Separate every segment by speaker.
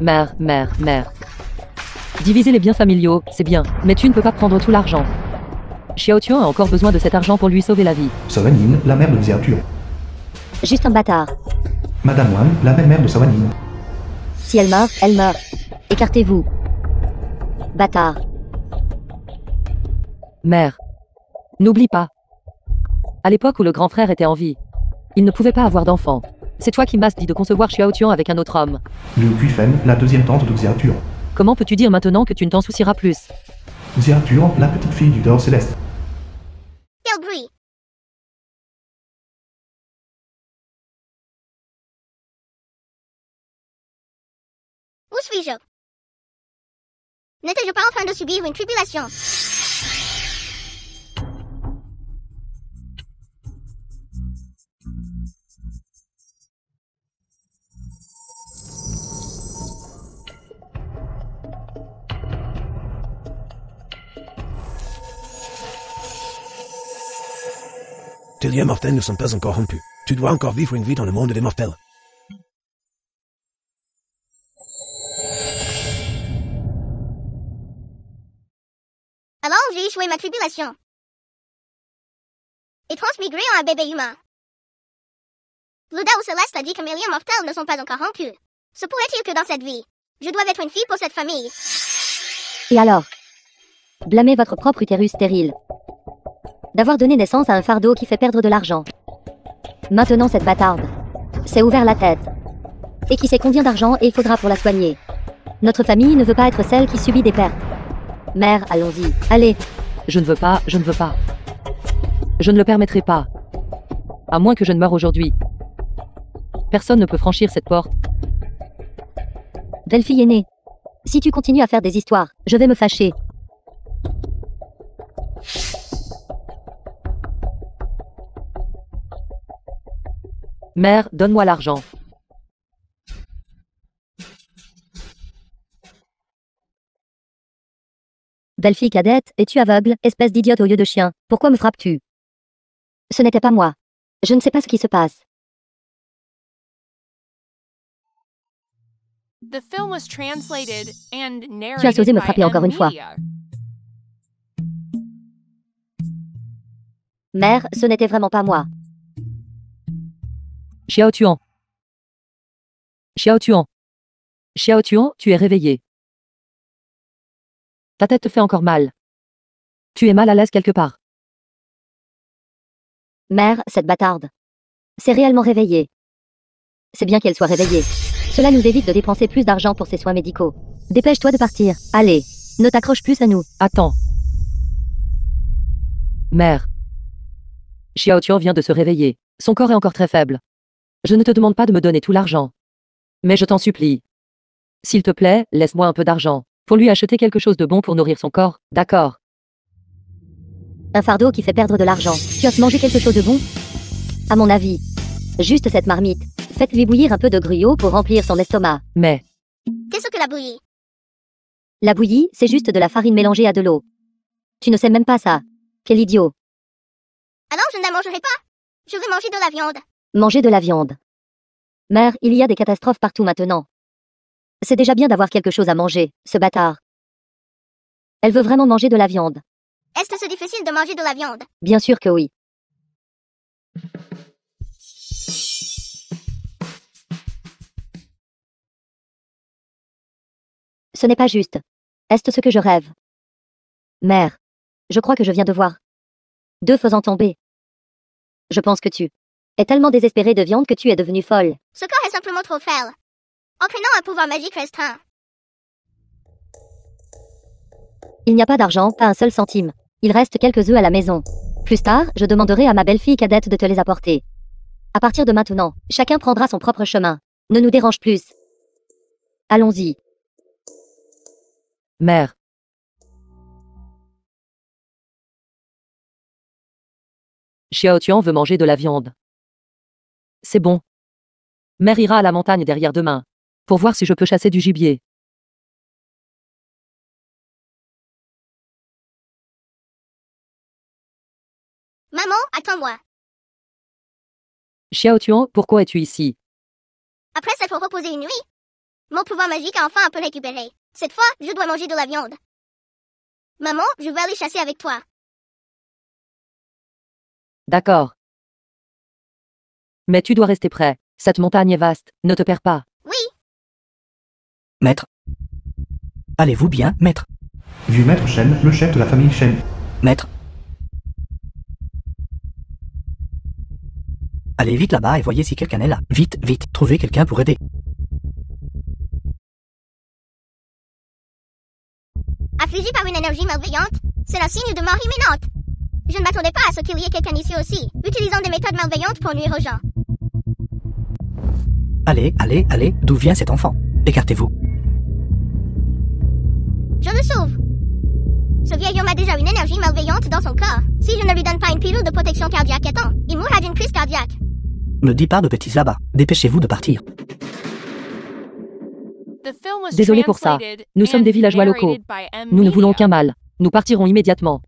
Speaker 1: Mère. Diviser les biens familiaux, c'est bien, mais tu ne peux pas prendre tout l'argent. Xiao Tuan a encore besoin de cet argent pour lui sauver la vie.
Speaker 2: Sawanine, la mère de Xiaotuan.
Speaker 3: Juste un bâtard.
Speaker 2: Madame Wang, la belle-mère de Sawanine.
Speaker 3: Si elle meurt, elle meurt. Écartez-vous. Bâtard.
Speaker 1: Mère. N'oublie pas. À l'époque où le grand frère était en vie, il ne pouvait pas avoir d'enfant. C'est toi qui m'as dit de concevoir Xiao Tuan avec un autre homme.
Speaker 2: Liu Kuifen, la deuxième tante de Xiaotuan.
Speaker 1: Comment peux-tu dire maintenant que tu ne t'en soucieras plus?
Speaker 2: Xiaotuan, la petite fille du dehors céleste.
Speaker 4: Quel bruit! Où suis-je? N'étais-je pas en train de subir une tribulation?
Speaker 5: Tes liens mortels ne sont pas encore rompus. Tu dois encore vivre une vie dans le monde des mortels.
Speaker 4: Alors j'ai échoué ma tribulation. Et transmigré en un bébé humain. Le Dao Céleste a dit que mes liens mortels ne sont pas encore rompus. Se pourrait-il que dans cette vie, je doive être une fille pour cette famille?
Speaker 3: Et alors? Blâmez votre propre utérus stérile. D'avoir donné naissance à un fardeau qui fait perdre de l'argent. Maintenant cette bâtarde s'est ouvert la tête. Et qui sait combien d'argent il faudra pour la soigner. Notre famille ne veut pas être celle qui subit des pertes. Mère, allons-y. Allez.
Speaker 1: Je ne veux pas. Je ne le permettrai pas. À moins que je ne meure aujourd'hui. Personne ne peut franchir cette porte.
Speaker 3: Belle-fille aînée. Si tu continues à faire des histoires, je vais me fâcher.
Speaker 1: Mère, donne-moi l'argent.
Speaker 3: Belle-fille cadette, es-tu aveugle, espèce d'idiote au lieu de chien? Pourquoi me frappes-tu? Ce n'était pas moi. Je ne sais pas ce qui se passe.
Speaker 6: The film was translated and
Speaker 3: Tu as osé
Speaker 6: narrated
Speaker 3: me
Speaker 6: by
Speaker 3: frapper encore une fois.
Speaker 6: Media.
Speaker 3: Mère, ce n'était vraiment pas moi.
Speaker 1: Xiao Tuan, tu es réveillé. Ta tête te fait encore mal. Tu es mal à l'aise quelque part.
Speaker 3: Mère, cette bâtarde. C'est réellement réveillé. C'est bien qu'elle soit réveillée. Cela nous évite de dépenser plus d'argent pour ses soins médicaux. Dépêche-toi de partir. Allez, ne t'accroche plus à nous.
Speaker 1: Attends. Mère. Xiao Tuan vient de se réveiller. Son corps est encore très faible. Je ne te demande pas de me donner tout l'argent. Mais je t'en supplie. S'il te plaît, laisse-moi un peu d'argent. Pour lui acheter quelque chose de bon pour nourrir son corps, d'accord?
Speaker 3: Un fardeau qui fait perdre de l'argent. Tu as mangé quelque chose de bon? À mon avis. Juste cette marmite. Faites-lui bouillir un peu de gruau pour remplir son estomac.
Speaker 1: Mais,
Speaker 4: Qu'est-ce que la bouillie?
Speaker 3: La bouillie, c'est juste de la farine mélangée à de l'eau. Tu ne sais même pas ça. Quel idiot.
Speaker 4: Alors je ne la mangerai pas. Je veux manger de la viande.
Speaker 3: Manger de la viande. Mère, il y a des catastrophes partout maintenant. C'est déjà bien d'avoir quelque chose à manger, ce bâtard. Elle veut vraiment manger de la viande.
Speaker 4: Est-ce que c'est difficile de manger de la viande?
Speaker 3: Bien sûr que oui. Ce n'est pas juste. Est-ce ce que je rêve? Mère, je crois que je viens de voir. Deux faisant tomber. Je pense que tu es tellement désespérée de viande que tu es devenue folle.
Speaker 4: Ce corps est simplement trop faible. Entraînant un pouvoir magique restreint.
Speaker 3: Il n'y a pas d'argent, pas un seul centime. Il reste quelques œufs à la maison. Plus tard, je demanderai à ma belle-fille cadette de te les apporter. À partir de maintenant, chacun prendra son propre chemin. Ne nous dérange plus. Allons-y.
Speaker 1: mère. Xiao Tuan veut manger de la viande. C'est bon. Mère ira à la montagne derrière demain. Pour voir si je peux chasser du gibier.
Speaker 4: Maman, attends-moi.
Speaker 1: Xiao Tuan, pourquoi es-tu ici?
Speaker 4: Après s'être reposé une nuit, Mon pouvoir magique a enfin un peu récupéré. Cette fois, je dois manger de la viande. Maman, je vais aller chasser avec toi.
Speaker 1: D'accord. Mais tu dois rester prêt. Cette montagne est vaste, ne te perds pas.
Speaker 4: Oui,
Speaker 7: Maître. Allez-vous bien, maître?
Speaker 2: Vieux maître Shen, le chef de la famille Shen.
Speaker 7: Maître. Allez vite là-bas et voyez si quelqu'un est là. Vite, vite, trouvez quelqu'un pour aider.
Speaker 4: affligé par une énergie malveillante, c'est un signe de mort imminente. Je ne m'attendais pas à ce qu'il y ait quelqu'un ici aussi, utilisant des méthodes malveillantes pour nuire aux gens.
Speaker 7: Allez, allez, allez, d'où vient cet enfant? Écartez-vous.
Speaker 4: Je le sauve. Ce vieil homme a déjà une énergie malveillante dans son corps. Si je ne lui donne pas une pilule de protection cardiaque à temps, il mourra d'une crise cardiaque.
Speaker 7: Ne dis pas de bêtises là-bas. Dépêchez-vous de partir.
Speaker 1: Désolé pour ça. Nous sommes des villageois locaux. Nous ne voulons aucun mal. Nous partirons immédiatement.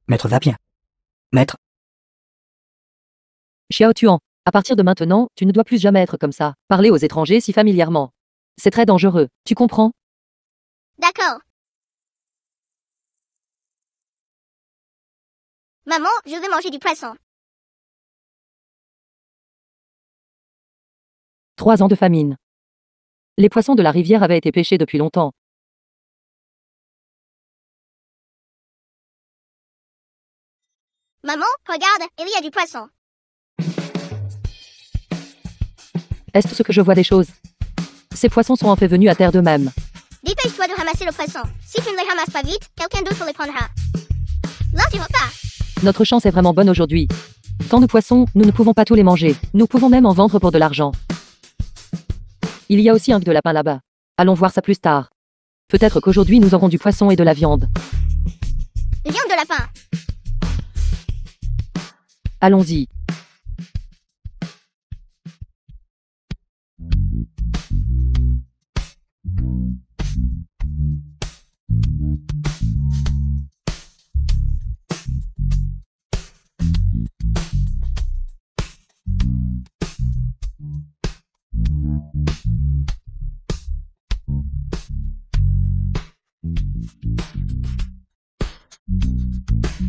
Speaker 7: Maître va bien. Maître,
Speaker 1: Xiao Tuan, à partir de maintenant, tu ne dois plus jamais être comme ça. Parler aux étrangers si familièrement. C'est très dangereux. Tu comprends?
Speaker 4: D'accord. Maman, je vais manger du poisson.
Speaker 1: 3 ans de famine. Les poissons de la rivière avaient été pêchés depuis longtemps.
Speaker 4: Maman, regarde, il y a du poisson.
Speaker 1: Est-ce que je vois des choses? Ces poissons sont en fait venus à terre d'eux-mêmes.
Speaker 4: Dépêche-toi de ramasser le poisson. Si tu ne les ramasses pas vite, quelqu'un d'autre les prendra. Là, tu vas pas.
Speaker 1: Notre chance est vraiment bonne aujourd'hui. Tant de poissons, nous ne pouvons pas tous les manger. Nous pouvons même en vendre pour de l'argent. Il y a aussi un de lapin là-bas. Allons voir ça plus tard. Peut-être qu'aujourd'hui nous aurons du poisson et de la viande.
Speaker 4: Viande de lapin.
Speaker 1: Allons-y.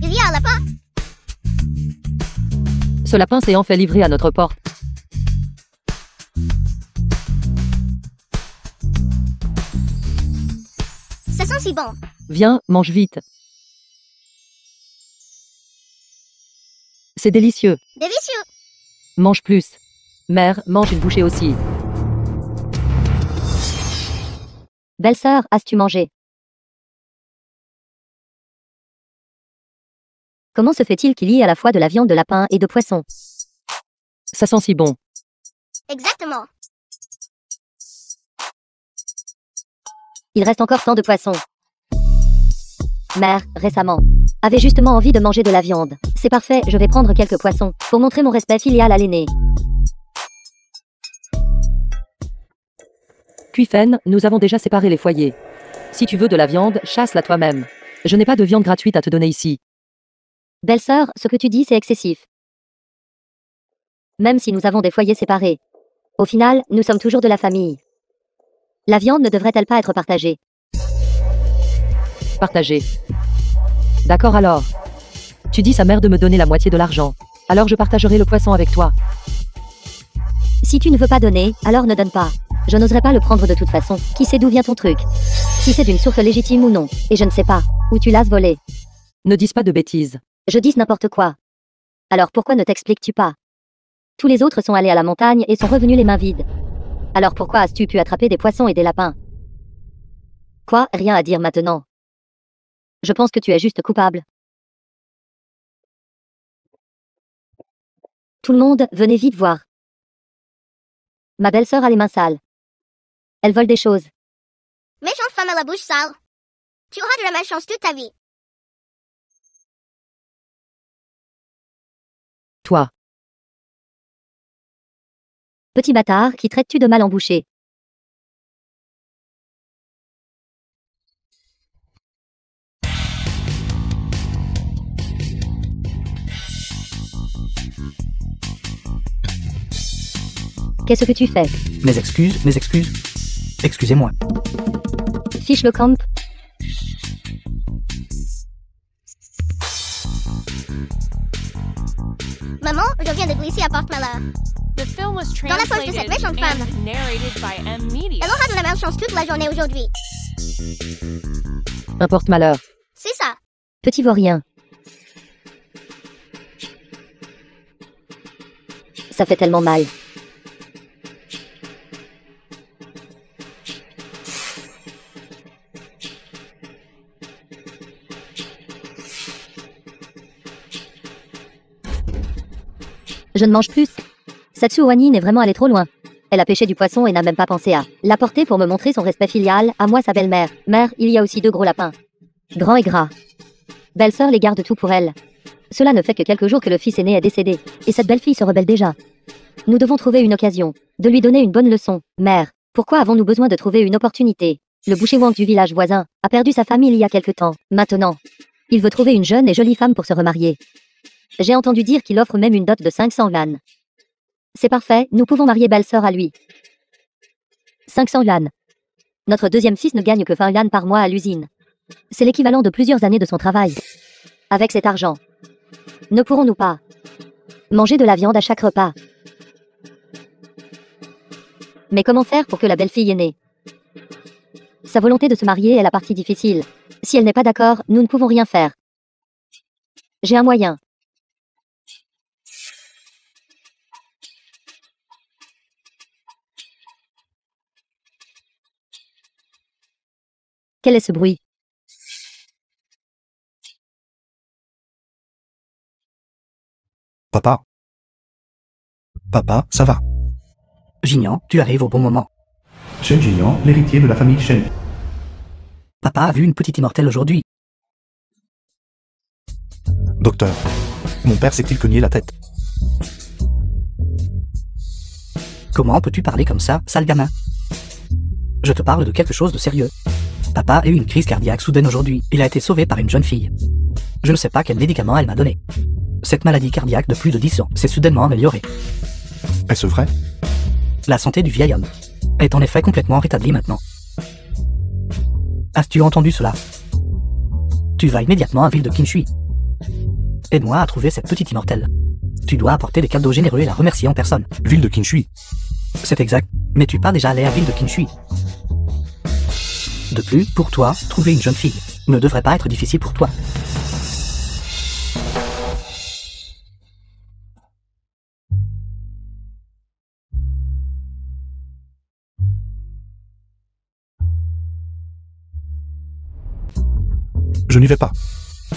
Speaker 4: Il y a un lapin.
Speaker 1: Ce lapin s'est en fait livré à notre porte.
Speaker 4: Ça sent si bon.
Speaker 1: Viens, mange vite. C'est délicieux.
Speaker 4: Délicieux.
Speaker 1: Mange plus. Mère, mange une bouchée aussi.
Speaker 3: Belle-sœur, as-tu mangé? Comment se fait-il qu'il y ait à la fois de la viande de lapin et de poisson?
Speaker 1: Ça sent si bon.
Speaker 4: Exactement.
Speaker 3: Il reste encore tant de poissons. Mère, récemment, avait justement envie de manger de la viande. C'est parfait, je vais prendre quelques poissons, pour montrer mon respect filial à l'aîné.
Speaker 1: Kuifen, nous avons déjà séparé les foyers. Si tu veux de la viande, chasse-la toi-même. Je n'ai pas de viande gratuite à te donner ici.
Speaker 3: Belle-sœur, ce que tu dis, c'est excessif. Même si nous avons des foyers séparés. Au final, nous sommes toujours de la famille. La viande ne devrait-elle pas être partagée?
Speaker 1: Partagé. D'accord alors. Tu dis sa mère de me donner la moitié de l'argent. Alors je partagerai le poisson avec toi.
Speaker 3: Si tu ne veux pas donner, alors ne donne pas. Je n'oserais pas le prendre de toute façon. Qui sait d'où vient ton truc? Si c'est d'une source légitime ou non. Et je ne sais pas. Où tu l'as volé.
Speaker 1: Ne dis pas de bêtises.
Speaker 3: Je dis n'importe quoi. Alors pourquoi ne t'expliques-tu pas? Tous les autres sont allés à la montagne et sont revenus les mains vides. Alors pourquoi as-tu pu attraper des poissons et des lapins? Quoi? Rien à dire maintenant. Je pense que tu es juste coupable. Tout le monde, venez vite voir. Ma belle-sœur a les mains sales. Elle vole des choses.
Speaker 4: Méchante femme à la bouche sale. Tu auras de la malchance toute ta vie.
Speaker 1: Toi.
Speaker 3: Petit bâtard, qui traites-tu de mal embouché? Qu'est-ce que tu fais?
Speaker 7: Mes excuses, mes excuses. Excusez-moi.
Speaker 3: Fiche le camp.
Speaker 4: Maman, je viens de glisser à porte-malheur.
Speaker 6: The film was
Speaker 4: Dans la poche de cette
Speaker 6: translated
Speaker 4: méchante femme.
Speaker 6: and narrated by M Media.
Speaker 4: Elle aura de la malchance toute la journée aujourd'hui.
Speaker 1: Un porte-malheur.
Speaker 4: C'est ça.
Speaker 3: Petit vaurien. Ça fait tellement mal. Je ne mange plus. Cette Suwanine est vraiment allée trop loin. Elle a pêché du poisson et n'a même pas pensé à l'apporter pour me montrer son respect filial, à moi sa belle-mère. Mère, il y a aussi 2 gros lapins. Grand et gras. Belle-sœur les garde tout pour elle. Cela ne fait que quelques jours que le fils aîné est décédé, et cette belle-fille se rebelle déjà. Nous devons trouver une occasion, de lui donner une bonne leçon. Mère, pourquoi avons-nous besoin de trouver une opportunité? Le boucher Wang du village voisin a perdu sa famille il y a quelque temps. Maintenant, il veut trouver une jeune et jolie femme pour se remarier. J'ai entendu dire qu'il offre même une dot de 500 yuan. C'est parfait, nous pouvons marier belle-sœur à lui. 500 yuan. Notre deuxième fils ne gagne que 20 yuan par mois à l'usine. C'est l'équivalent de plusieurs années de son travail. Avec cet argent, ne pourrons-nous pas manger de la viande à chaque repas? Mais comment faire pour que la belle-fille aînée? Sa volonté de se marier est la partie difficile. Si elle n'est pas d'accord, nous ne pouvons rien faire. J'ai un moyen. Quel est ce bruit?
Speaker 2: Papa. Papa, ça va.
Speaker 7: Jignan, tu arrives au bon moment.
Speaker 2: Shen Jignan, l'héritier de la famille Shen.
Speaker 7: Papa a vu une petite immortelle aujourd'hui.
Speaker 2: Docteur. Mon père s'est-il cogné la tête?
Speaker 7: Comment peux-tu parler comme ça, sale gamin? Je te parle de quelque chose de sérieux. Papa a eu une crise cardiaque soudaine aujourd'hui. Il a été sauvé par une jeune fille. Je ne sais pas quel médicament elle m'a donné. Cette maladie cardiaque de plus de 10 ans s'est soudainement améliorée.
Speaker 2: Est-ce vrai?
Speaker 7: La santé du vieil homme est en effet complètement rétablie maintenant. As-tu entendu cela? Tu vas immédiatement à ville de Qinshui. Aide-moi à trouver cette petite immortelle. Tu dois apporter des cadeaux généreux et la remercier en personne.
Speaker 2: Ville de Qinshui.
Speaker 7: C'est exact, mais tu es pas déjà allé à ville de Qinshui. De plus, pour toi, trouver une jeune fille ne devrait pas être difficile pour toi.
Speaker 2: Je n'y vais pas.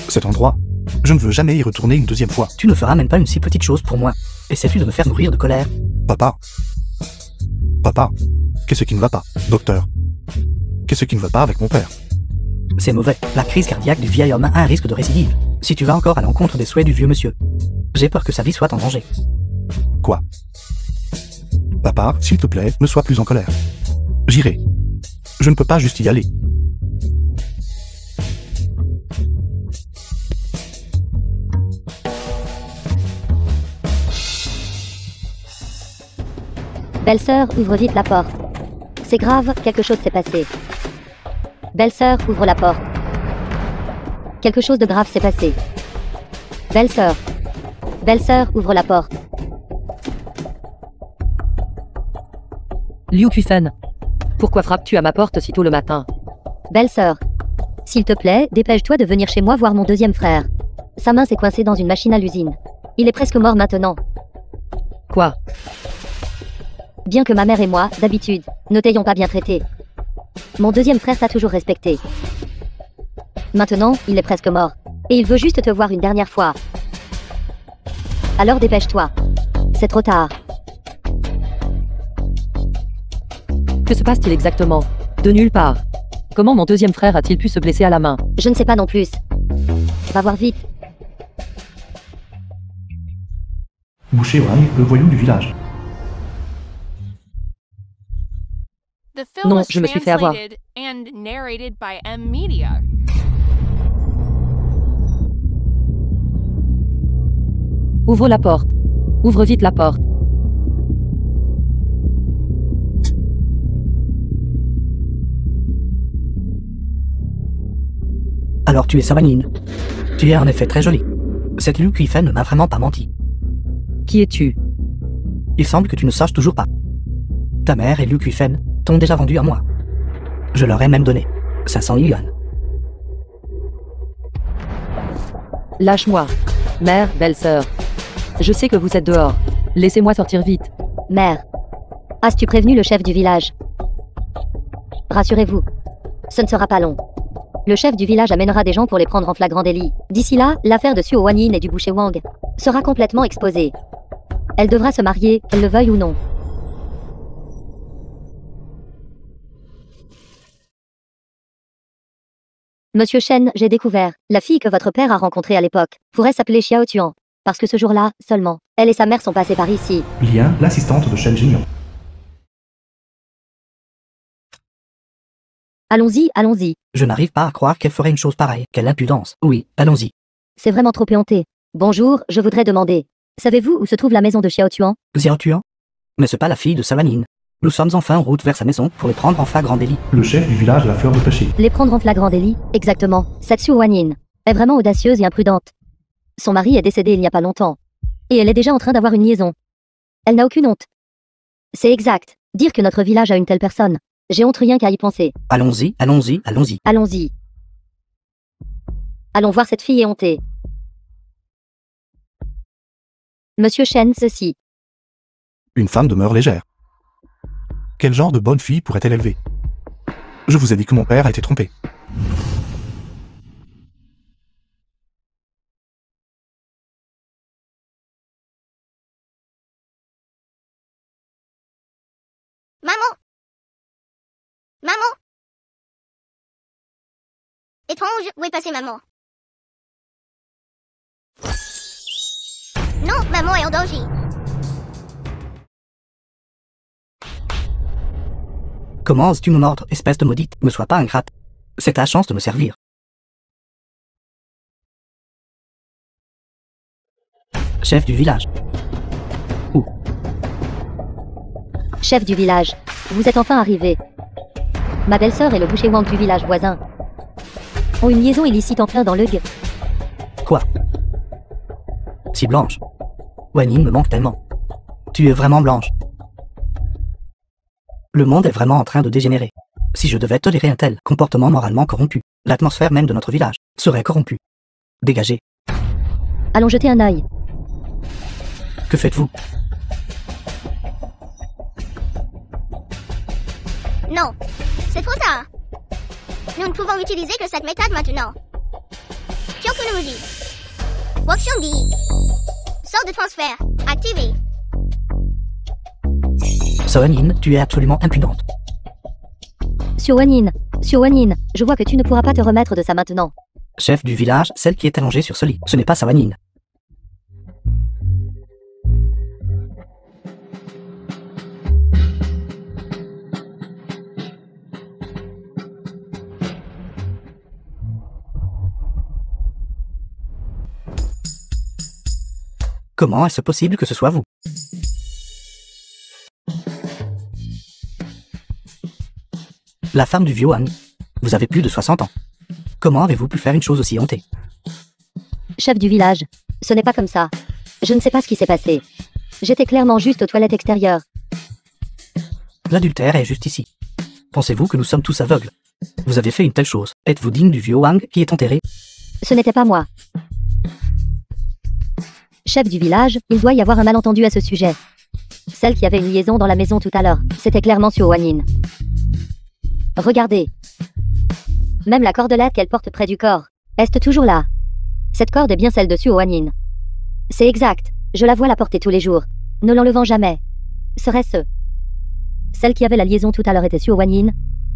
Speaker 2: Cet endroit, je ne veux jamais y retourner une deuxième fois.
Speaker 7: Tu ne feras même pas une si petite chose pour moi. Essaies-tu de me faire mourir de colère?
Speaker 2: Papa. Papa. Qu'est-ce qui ne va pas? Docteur. Qu'est-ce qui ne va pas avec mon père?
Speaker 7: C'est mauvais. La crise cardiaque du vieil homme a un risque de récidive. Si tu vas encore à l'encontre des souhaits du vieux monsieur, j'ai peur que sa vie soit en danger.
Speaker 2: Quoi? Papa, s'il te plaît, ne sois plus en colère. J'irai. Je ne peux pas juste y aller.
Speaker 3: Belle-sœur, ouvre vite la porte. C'est grave, quelque chose s'est passé. Belle-sœur, ouvre la porte. Quelque chose de grave s'est passé. Belle-sœur. Belle-sœur, ouvre la porte.
Speaker 1: Liu Kufen. Pourquoi frappes-tu à ma porte si tôt le matin?
Speaker 3: Belle-sœur. S'il te plaît, dépêche-toi de venir chez moi voir mon deuxième frère. Sa main s'est coincée dans une machine à l'usine. Il est presque mort maintenant.
Speaker 1: Quoi?
Speaker 3: Bien que ma mère et moi, d'habitude, ne t'ayons pas bien traité. Mon deuxième frère t'a toujours respecté. Maintenant, il est presque mort. Et il veut juste te voir une dernière fois. Alors dépêche-toi. C'est trop tard.
Speaker 1: Que se passe-t-il exactement? De nulle part. Comment mon deuxième frère a-t-il pu se blesser à la main?
Speaker 3: Je ne sais pas non plus. Va voir vite.
Speaker 2: Boucher Wang, le voyou du village.
Speaker 6: The film
Speaker 1: Non,
Speaker 6: was
Speaker 1: je me suis fait avoir.
Speaker 6: translated and narrated by M Media.
Speaker 1: Ouvre la porte. Ouvre vite la porte.
Speaker 7: Alors tu es Sawanine. Tu es en effet très jolie. Cette Liu Kuifen ne m'a vraiment pas menti.
Speaker 1: Qui es-tu?
Speaker 7: Il semble que tu ne saches toujours pas. Ta mère et Liu Kuifen t'ont déjà vendu à moi. Je leur ai même donné 500 yuan.
Speaker 1: Lâche-moi. Mère, belle-sœur. Je sais que vous êtes dehors. Laissez-moi sortir vite.
Speaker 3: Mère. As-tu prévenu le chef du village? Rassurez-vous. Ce ne sera pas long. Le chef du village amènera des gens pour les prendre en flagrant délit. D'ici là, l'affaire de Suo Wanyin et du boucher Wang sera complètement exposée. Elle devra se marier, qu'elle le veuille ou non. Monsieur Shen, j'ai découvert. La fille que votre père a rencontrée à l'époque pourrait s'appeler Xiao Tuan. Parce que ce jour-là, seulement, elle et sa mère sont passées par ici.
Speaker 2: Lien, l'assistante de Shen Jingyon.
Speaker 3: Allons-y, allons-y.
Speaker 7: Je n'arrive pas à croire qu'elle ferait une chose pareille. Quelle impudence. Oui, allons-y.
Speaker 3: C'est vraiment trop éhonté. Bonjour, je voudrais demander. Savez-vous où se trouve la maison de Xiao Tuan?
Speaker 7: Xiao Tuan? Mais c'est pas la fille de Sawanine. Nous sommes enfin en route vers sa maison pour les prendre en flagrant délit.
Speaker 2: Le chef du village de la fleur de péché.
Speaker 3: Les prendre en flagrant délit, exactement. Cette Suo Wanyin est vraiment audacieuse et imprudente. Son mari est décédé il n'y a pas longtemps. Et elle est déjà en train d'avoir une liaison. Elle n'a aucune honte. C'est exact. Dire que notre village a une telle personne. J'ai honte rien qu'à y penser.
Speaker 7: Allons-y, allons-y, allons-y.
Speaker 3: Allons-y. Allons voir cette fille éhontée. Monsieur Shen, ceci.
Speaker 2: Une femme demeure légère. Quel genre de bonne fille pourrait-elle élever? Je vous ai dit que mon père a été trompé.
Speaker 4: Maman! Maman! Étrange, où est passée maman? Non, maman est en danger.
Speaker 7: Comment oses-tu me mordre, espèce de maudite? Ne sois pas ingrate. C'est ta chance de me servir. Chef du village. Où?
Speaker 3: Chef du village, vous êtes enfin arrivé. Ma belle-sœur et le boucher Wang du village voisin ont une liaison illicite en plein dans le G.
Speaker 7: Quoi? Si blanche. Wanyin me manque tellement. Tu es vraiment blanche. Le monde est vraiment en train de dégénérer. Si je devais tolérer un tel comportement moralement corrompu, l'atmosphère même de notre village serait corrompue. Dégagez.
Speaker 3: Allons jeter un œil.
Speaker 7: Que faites-vous?
Speaker 4: Non, c'est trop tard. Nous ne pouvons utiliser que cette méthode maintenant. Kyokunuji. Wakshungi. Sort de transfert. Activé.
Speaker 7: Sawanyin, tu es absolument impudente.
Speaker 3: Suo Wanyin, je vois que tu ne pourras pas te remettre de ça maintenant.
Speaker 7: Chef du village, celle qui est allongée sur ce lit. Ce n'est pas Sawanyin. Comment est-ce possible que ce soit vous? La femme du vieux Wang. Vous avez plus de 60 ans. Comment avez-vous pu faire une chose aussi hontée?
Speaker 3: Chef du village, ce n'est pas comme ça. Je ne sais pas ce qui s'est passé. J'étais clairement juste aux toilettes extérieures.
Speaker 7: L'adultère est juste ici. Pensez-vous que nous sommes tous aveugles? Vous avez fait une telle chose. Êtes-vous digne du vieux Wang qui est enterré?
Speaker 3: Ce n'était pas moi. Chef du village, il doit y avoir un malentendu à ce sujet. Celle qui avait une liaison dans la maison tout à l'heure, c'était clairement Suo Wanyin. Regardez. Même la cordelette qu'elle porte près du corps, est toujours là. Cette corde est bien celle de Suo Wanyin. C'est exact, je la vois la porter tous les jours, ne l'enlevant jamais. Serait-ce celle qui avait la liaison tout à l'heure était Suo Wanyin?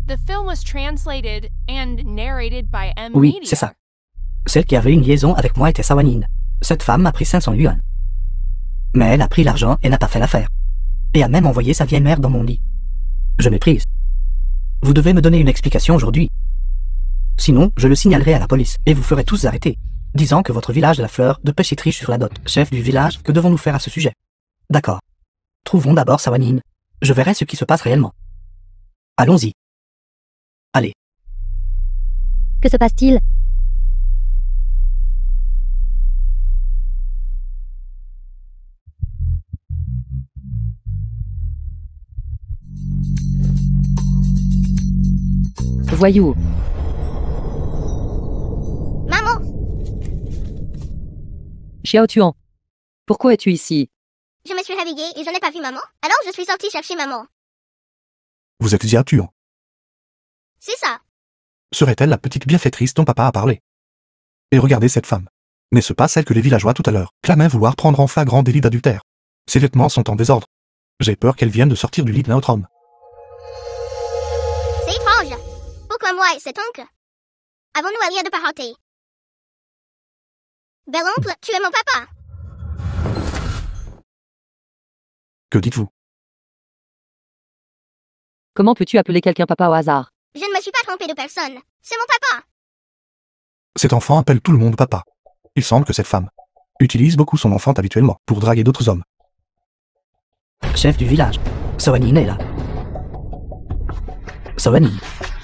Speaker 6: The film was translated and narrated by M.
Speaker 7: Oui,
Speaker 6: Media.
Speaker 7: c'est ça. Celle qui avait une liaison avec moi était Sawanyin. Cette femme a pris 500 yuan. Mais elle a pris l'argent et n'a pas fait l'affaire. Et a même envoyé sa vieille mère dans mon lit. Je méprise. Vous devez me donner une explication aujourd'hui. Sinon, je le signalerai à la police et vous ferez tous arrêter, disant que votre village de la fleur de pêche triche sur la dot. Chef du village, que devons-nous faire à ce sujet? D'accord. Trouvons d'abord Sawanyin. Je verrai ce qui se passe réellement. Allons-y. Allez.
Speaker 3: Que se passe-t-il?
Speaker 1: Voyou.
Speaker 4: Maman,
Speaker 1: Xiao Tuan. Pourquoi es-tu ici?
Speaker 4: je me suis réveillée et je n'ai pas vu maman. Alors je suis sortie chercher maman.
Speaker 2: Vous êtes Xia Tuan.
Speaker 4: C'est ça.
Speaker 2: Serait-elle la petite bienfaitrice dont papa a parlé? Et regardez cette femme. N'est-ce pas celle que les villageois tout à l'heure clamaient vouloir prendre en flagrant délit d'adultère? Ses vêtements sont en désordre. J'ai peur qu'elle vienne de sortir du lit d'un autre homme.
Speaker 4: C'est étrange. Pourquoi moi et cet oncle? Avons-nous un lien de parenté? Bel oncle, tu es mon papa.
Speaker 2: Que dites-vous?
Speaker 1: Comment peux-tu appeler quelqu'un papa au hasard?
Speaker 4: Je ne me suis pas trompée de personne. C'est mon papa.
Speaker 2: Cet enfant appelle tout le monde papa. Il semble que cette femme utilise beaucoup son enfant habituellement pour draguer d'autres hommes.
Speaker 7: Chef du village. Soanin est là. Soanin,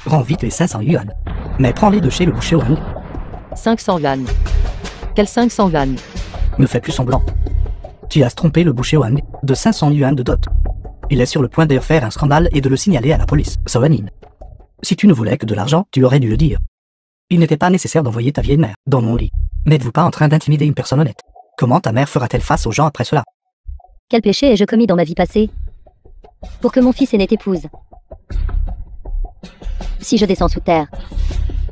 Speaker 7: rends vite les 500 yuan. Mais prends-les de chez le boucher Wang.
Speaker 1: 500 yuan. Quel 500 yuan?
Speaker 7: Ne fais plus semblant. Tu as trompé le boucher Wang de 500 yuan de dot. Il est sur le point de faire un scandale et de le signaler à la police. Soanin. Si tu ne voulais que de l'argent, tu aurais dû le dire. Il n'était pas nécessaire d'envoyer ta vieille mère dans mon lit. N'êtes-vous pas en train d'intimider une personne honnête? Comment ta mère fera-t-elle face aux gens après cela?
Speaker 3: Quel péché ai-je commis dans ma vie passée pour que mon fils aîné t'épouse? Si je descends sous terre,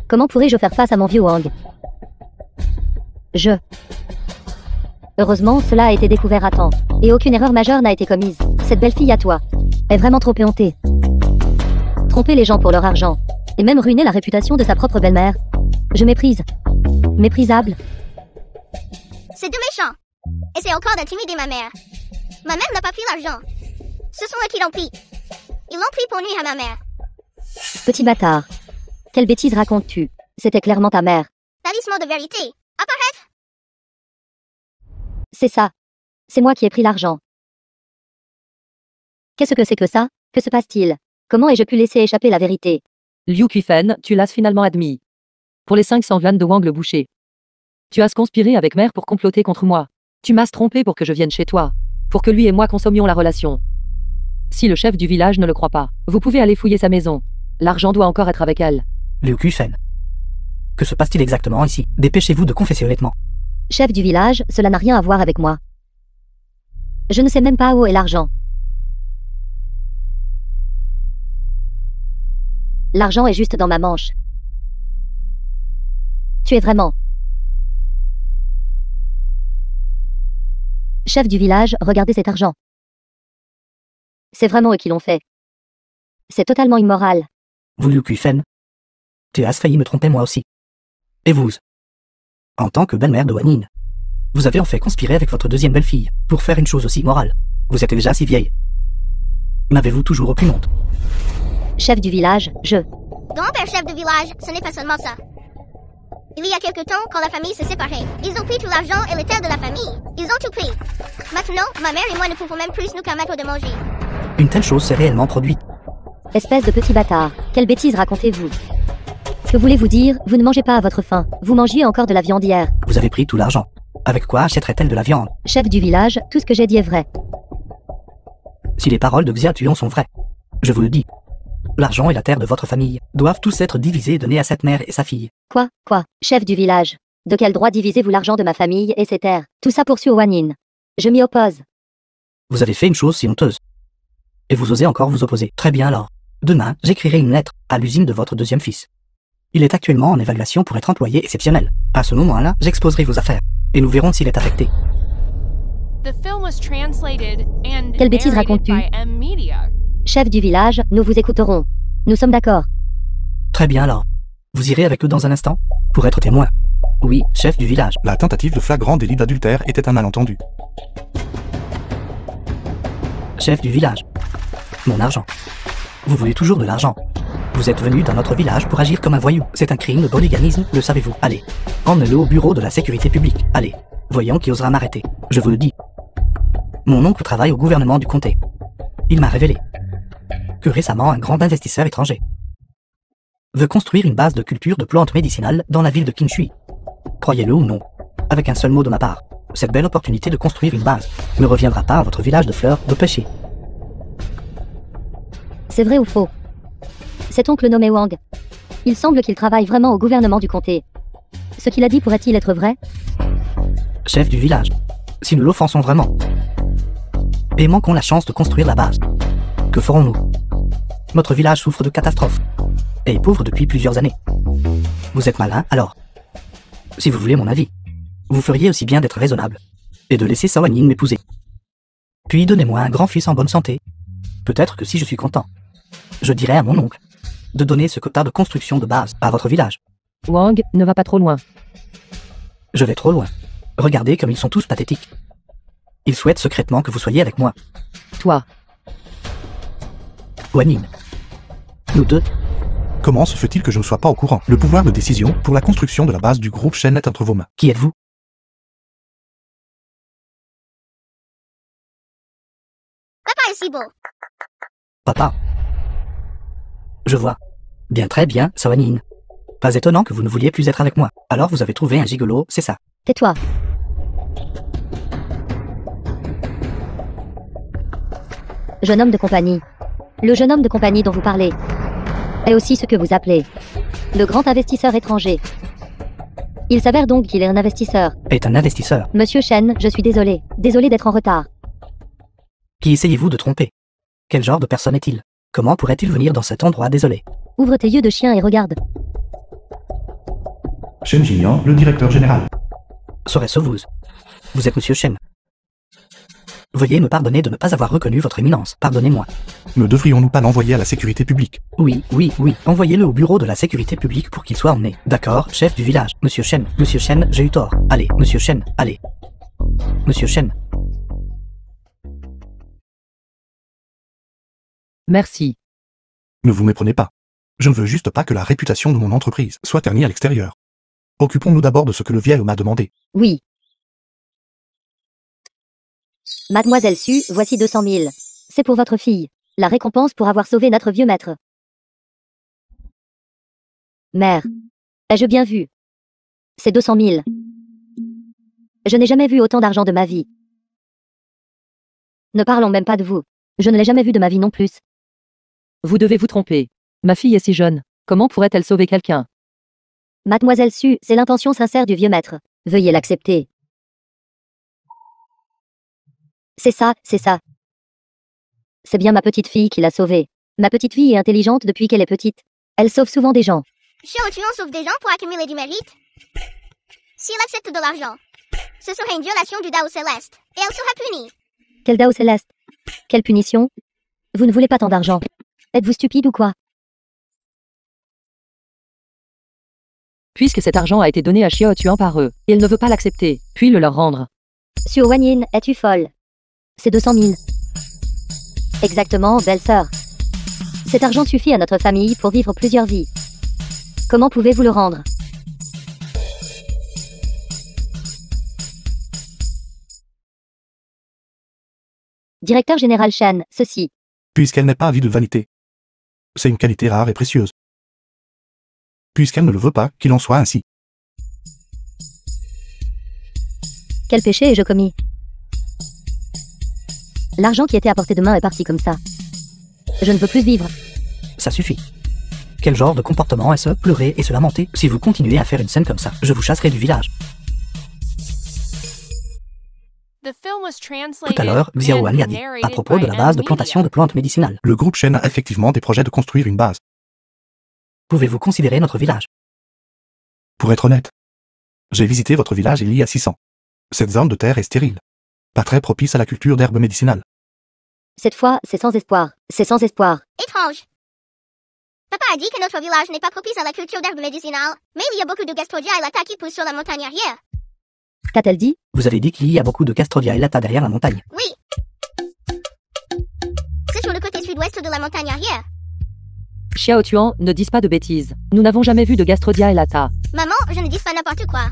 Speaker 3: comment pourrais-je faire face à mon vieux Wang? Heureusement, cela a été découvert à temps, et aucune erreur majeure n'a été commise. Cette belle fille à toi est vraiment trop éhontée. Tromper les gens pour leur argent, et même ruiner la réputation de sa propre belle-mère. Je méprise. Méprisable.
Speaker 4: C'est de méchant. Essaie encore d'intimider ma mère. Ma mère n'a pas pris l'argent. Ce sont eux qui l'ont pris. Ils l'ont pris pour nuire à ma mère.
Speaker 3: Petit bâtard. Quelle bêtise racontes-tu? C'était clairement ta mère.
Speaker 4: Talisman de vérité. Apparaître.
Speaker 3: C'est ça. C'est moi qui ai pris l'argent. Qu'est-ce que c'est que ça? Que se passe-t-il? Comment ai-je pu laisser échapper la vérité?
Speaker 1: Liu Kuifen, tu l'as finalement admis. Pour les 500 yuan de Wang le boucher. Tu as conspiré avec mère pour comploter contre moi. Tu m'as trompé pour que je vienne chez toi. Pour que lui et moi consommions la relation. Si le chef du village ne le croit pas, vous pouvez aller fouiller sa maison. L'argent doit encore être avec elle.
Speaker 7: Liu Kuifen. Que se passe-t-il exactement ici? Dépêchez-vous de confesser honnêtement.
Speaker 3: Chef du village, cela n'a rien à voir avec moi. Je ne sais même pas où est l'argent. L'argent est juste dans ma manche. Tu es vraiment... Chef du village, regardez cet argent. C'est vraiment eux qui l'ont fait. C'est totalement immoral.
Speaker 7: Vous Liu Kuifen. Tu as failli me tromper moi aussi. Et vous? En tant que belle-mère de Wanin, vous avez en fait conspiré avec votre deuxième belle-fille pour faire une chose aussi immorale. Vous êtes déjà si vieille. N'avez-vous toujours aucune honte?
Speaker 3: Chef du village,
Speaker 4: Grand-père chef de village, ce n'est pas seulement ça. Il y a quelque temps, quand la famille s'est séparée, ils ont pris tout l'argent et les terres de la famille. Ils ont tout pris. Maintenant, ma mère et moi ne pouvons même plus nous permettre de manger.
Speaker 7: Une telle chose s'est réellement produite.
Speaker 3: Espèce de petit bâtard. Quelle bêtise racontez-vous? Que voulez-vous dire? Vous ne mangez pas à votre faim. Vous mangiez encore de la viande hier.
Speaker 7: Vous avez pris tout l'argent. Avec quoi achèterait-elle de la viande?
Speaker 3: Chef du village, tout ce que j'ai dit est vrai.
Speaker 7: Si les paroles de Xia Tuan sont vraies, je vous le dis. L'argent et la terre de votre famille doivent tous être divisés et donnés à cette mère et sa fille.
Speaker 3: Quoi? Chef du village. De quel droit divisez-vous l'argent de ma famille et ses terres? Tout ça poursuit au Wanin. Je m'y oppose.
Speaker 7: Vous avez fait une chose si honteuse. Et vous osez encore vous opposer. Très bien alors. Demain, j'écrirai une lettre à l'usine de votre deuxième fils. Il est actuellement en évaluation pour être employé exceptionnel. À ce moment-là, j'exposerai vos affaires. Et nous verrons s'il est affecté.
Speaker 6: Quelle
Speaker 3: bêtise racontes-tu? Chef du village, nous vous écouterons. Nous sommes d'accord.
Speaker 7: Très bien alors. Vous irez avec eux dans un instant? Pour être témoin. Oui, chef du village.
Speaker 2: La tentative de flagrant délit d'adultère était un malentendu.
Speaker 7: Chef du village. Mon argent. Vous voulez toujours de l'argent. Vous êtes venu dans notre village pour agir comme un voyou. C'est un crime de polyganisme, le savez-vous? Allez. Emmenez-le au bureau de la sécurité publique. Allez. Voyons qui osera m'arrêter. Je vous le dis. Mon oncle travaille au gouvernement du comté. Il m'a révélé que récemment un grand investisseur étranger veut construire une base de culture de plantes médicinales dans la ville de Qinshui. Croyez-le ou non, avec un seul mot de ma part, cette belle opportunité de construire une base ne reviendra pas à votre village de fleurs de pêcher.
Speaker 3: C'est vrai ou faux? Cet oncle nommé Wang Il semble qu'il travaille vraiment au gouvernement du comté. Ce qu'il a dit pourrait-il être vrai?
Speaker 7: Chef du village, si nous l'offensons vraiment, et manquons la chance de construire la base, que ferons-nous? Notre village souffre de catastrophe, et est pauvre depuis plusieurs années. Vous êtes malin, alors. Si vous voulez mon avis, vous feriez aussi bien d'être raisonnable, et de laisser Sawanyin m'épouser. Puis donnez-moi un grand-fils en bonne santé. Peut-être que si je suis content, je dirai à mon oncle de donner ce quota de construction de base à votre village.
Speaker 1: Wang, ne va pas trop loin.
Speaker 7: Je vais trop loin. Regardez comme ils sont tous pathétiques. Ils souhaitent secrètement que vous soyez avec moi.
Speaker 1: Toi.
Speaker 7: Wanyin. Nous deux.
Speaker 2: Comment se fait-il que je ne sois pas au courant? Le pouvoir de décision pour la construction de la base du groupe Shen est entre vos mains.
Speaker 7: Qui êtes-vous?
Speaker 4: Papa est si beau.
Speaker 7: Papa. Je vois. Bien, très bien, Sawanyin. Pas étonnant que vous ne vouliez plus être avec moi. Alors vous avez trouvé un gigolo, c'est ça?
Speaker 3: Tais-toi. Jeune homme de compagnie. Le jeune homme de compagnie dont vous parlez est aussi ce que vous appelez le grand investisseur étranger. Il s'avère donc qu'il est un investisseur.
Speaker 7: Est un investisseur.
Speaker 3: Monsieur Shen, je suis désolé. Désolé d'être en retard.
Speaker 7: Qui essayez-vous de tromper? Quel genre de personne est-il? Comment pourrait-il venir dans cet endroit désolé?
Speaker 3: Ouvre tes yeux de chien et regarde.
Speaker 2: Shen Jinyan, le directeur général.
Speaker 7: Serait-ce vous? Vous êtes Monsieur Shen. Veuillez me pardonner de ne pas avoir reconnu votre éminence. Pardonnez-moi.
Speaker 2: Ne devrions-nous pas l'envoyer à la sécurité publique?
Speaker 7: Oui, oui, oui. Envoyez-le au bureau de la sécurité publique pour qu'il soit emmené. D'accord, chef du village. Monsieur Shen, j'ai eu tort. Allez, Monsieur Shen, allez. Monsieur Shen.
Speaker 1: Merci.
Speaker 2: Ne vous méprenez pas. Je ne veux juste pas que la réputation de mon entreprise soit ternie à l'extérieur. Occupons-nous d'abord de ce que le vieil homme m'a demandé.
Speaker 3: Oui. Mademoiselle Su, voici 200 000. C'est pour votre fille. La récompense pour avoir sauvé notre vieux maître. Mère. Ai-je bien vu? C'est 200 000. Je n'ai jamais vu autant d'argent de ma vie. Ne parlons même pas de vous. Je ne l'ai jamais vu de ma vie non plus.
Speaker 1: Vous devez vous tromper. Ma fille est si jeune. Comment pourrait-elle sauver quelqu'un?
Speaker 3: Mademoiselle Su, c'est l'intention sincère du vieux maître. Veuillez l'accepter. C'est ça, c'est ça. C'est bien ma petite fille qui l'a sauvée. Ma petite fille est intelligente depuis qu'elle est petite. Elle sauve souvent des gens.
Speaker 4: Xiao Tuan sauve des gens pour accumuler du mérite. S'il accepte de l'argent, ce serait une violation du Dao Céleste, et elle sera punie.
Speaker 3: Quel Dao Céleste? Quelle punition? Vous ne voulez pas tant d'argent. Êtes-vous stupide ou quoi?
Speaker 1: Puisque cet argent a été donné à Xiao Tuan par eux, il ne veut pas l'accepter, puis le leur rendre.
Speaker 3: Su Wanyin, es-tu folle? C'est 200 000. Exactement, belle-sœur. Cet argent suffit à notre famille pour vivre plusieurs vies. Comment pouvez-vous le rendre? Directeur général Shen, ceci.
Speaker 2: Puisqu'elle n'est pas avide de vanité. C'est une qualité rare et précieuse. Puisqu'elle ne le veut pas, qu'il en soit ainsi.
Speaker 3: Quel péché ai-je commis? L'argent qui était à portée de main est parti comme ça. Je ne veux plus vivre.
Speaker 7: Ça suffit. Quel genre de comportement est-ce? Pleurer et se lamenter? Si vous continuez à faire une scène comme ça, je vous chasserai du village. Tout à l'heure, Xiao Wan a dit, à propos de la base de plantation de plantes médicinales.
Speaker 2: Le groupe Shen a effectivement des projets de construire une base.
Speaker 7: Pouvez-vous considérer notre village?
Speaker 2: Pour être honnête, j'ai visité votre village il y a 6 ans. Cette zone de terre est stérile. Pas très propice à la culture d'herbes médicinales.
Speaker 3: Cette fois, c'est sans espoir. C'est sans espoir.
Speaker 4: Étrange. Papa a dit que notre village n'est pas propice à la culture d'herbes médicinales, mais il y a beaucoup de Gastrodia et Lata qui poussent sur la montagne arrière.
Speaker 3: Qu'a-t-elle dit?
Speaker 7: Vous avez dit qu'il y a beaucoup de Castrodia et Lata derrière la montagne.
Speaker 4: Oui. C'est sur le côté sud-ouest de la montagne arrière.
Speaker 1: Xiao Tuan, ne dis pas de bêtises. Nous n'avons jamais vu de Gastrodia et Lata.
Speaker 4: Maman, je ne dis pas n'importe quoi.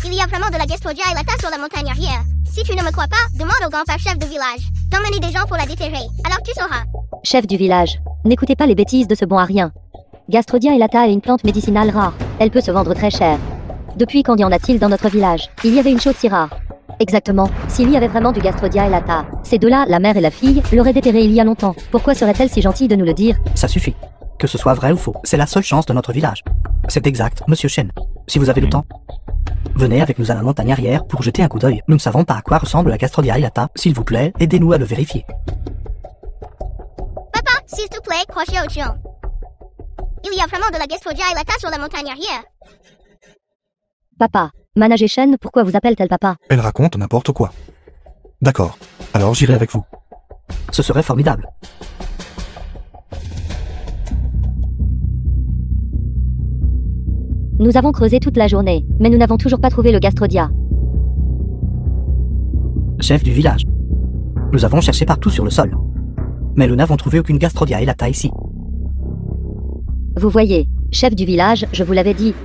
Speaker 4: Il y a vraiment de la Gastrodia et Lata sur la montagne arrière. Si tu ne me crois pas, demande au grand-père chef de village d'emmener des gens pour la déterrer. Alors tu sauras.
Speaker 3: Chef du village, n'écoutez pas les bêtises de ce bon à rien. Gastrodia elata est une plante médicinale rare. Elle peut se vendre très cher. Depuis quand y en a-t-il dans notre village? Il y avait une chose si rare. Exactement. S'il y avait vraiment du Gastrodia elata, ces deux-là, la mère et la fille, l'auraient déterré il y a longtemps. Pourquoi serait-elle si gentille de nous le dire?
Speaker 7: Ça suffit. Que ce soit vrai ou faux, c'est la seule chance de notre village. C'est exact, monsieur Shen. Si vous avez le temps, venez avec nous à la montagne arrière pour jeter un coup d'œil. Nous ne savons pas à quoi ressemble la Gastrodia Ilata. S'il vous plaît, aidez-nous à le vérifier.
Speaker 4: Papa, s'il te plaît, crochet au chion. Il y a vraiment de la Gastrodia Ilata sur la montagne arrière.
Speaker 3: Papa, Manager Shen, pourquoi vous appelle-t-elle papa?
Speaker 2: Elle raconte n'importe quoi. D'accord. Alors j'irai avec vous.
Speaker 7: Ce serait formidable.
Speaker 3: Nous avons creusé toute la journée, mais nous n'avons toujours pas trouvé le Gastrodia.
Speaker 7: Chef du village. Nous avons cherché partout sur le sol. Mais nous n'avons trouvé aucune Gastrodia Ilata ici.
Speaker 3: Vous voyez, chef du village, je vous l'avais dit.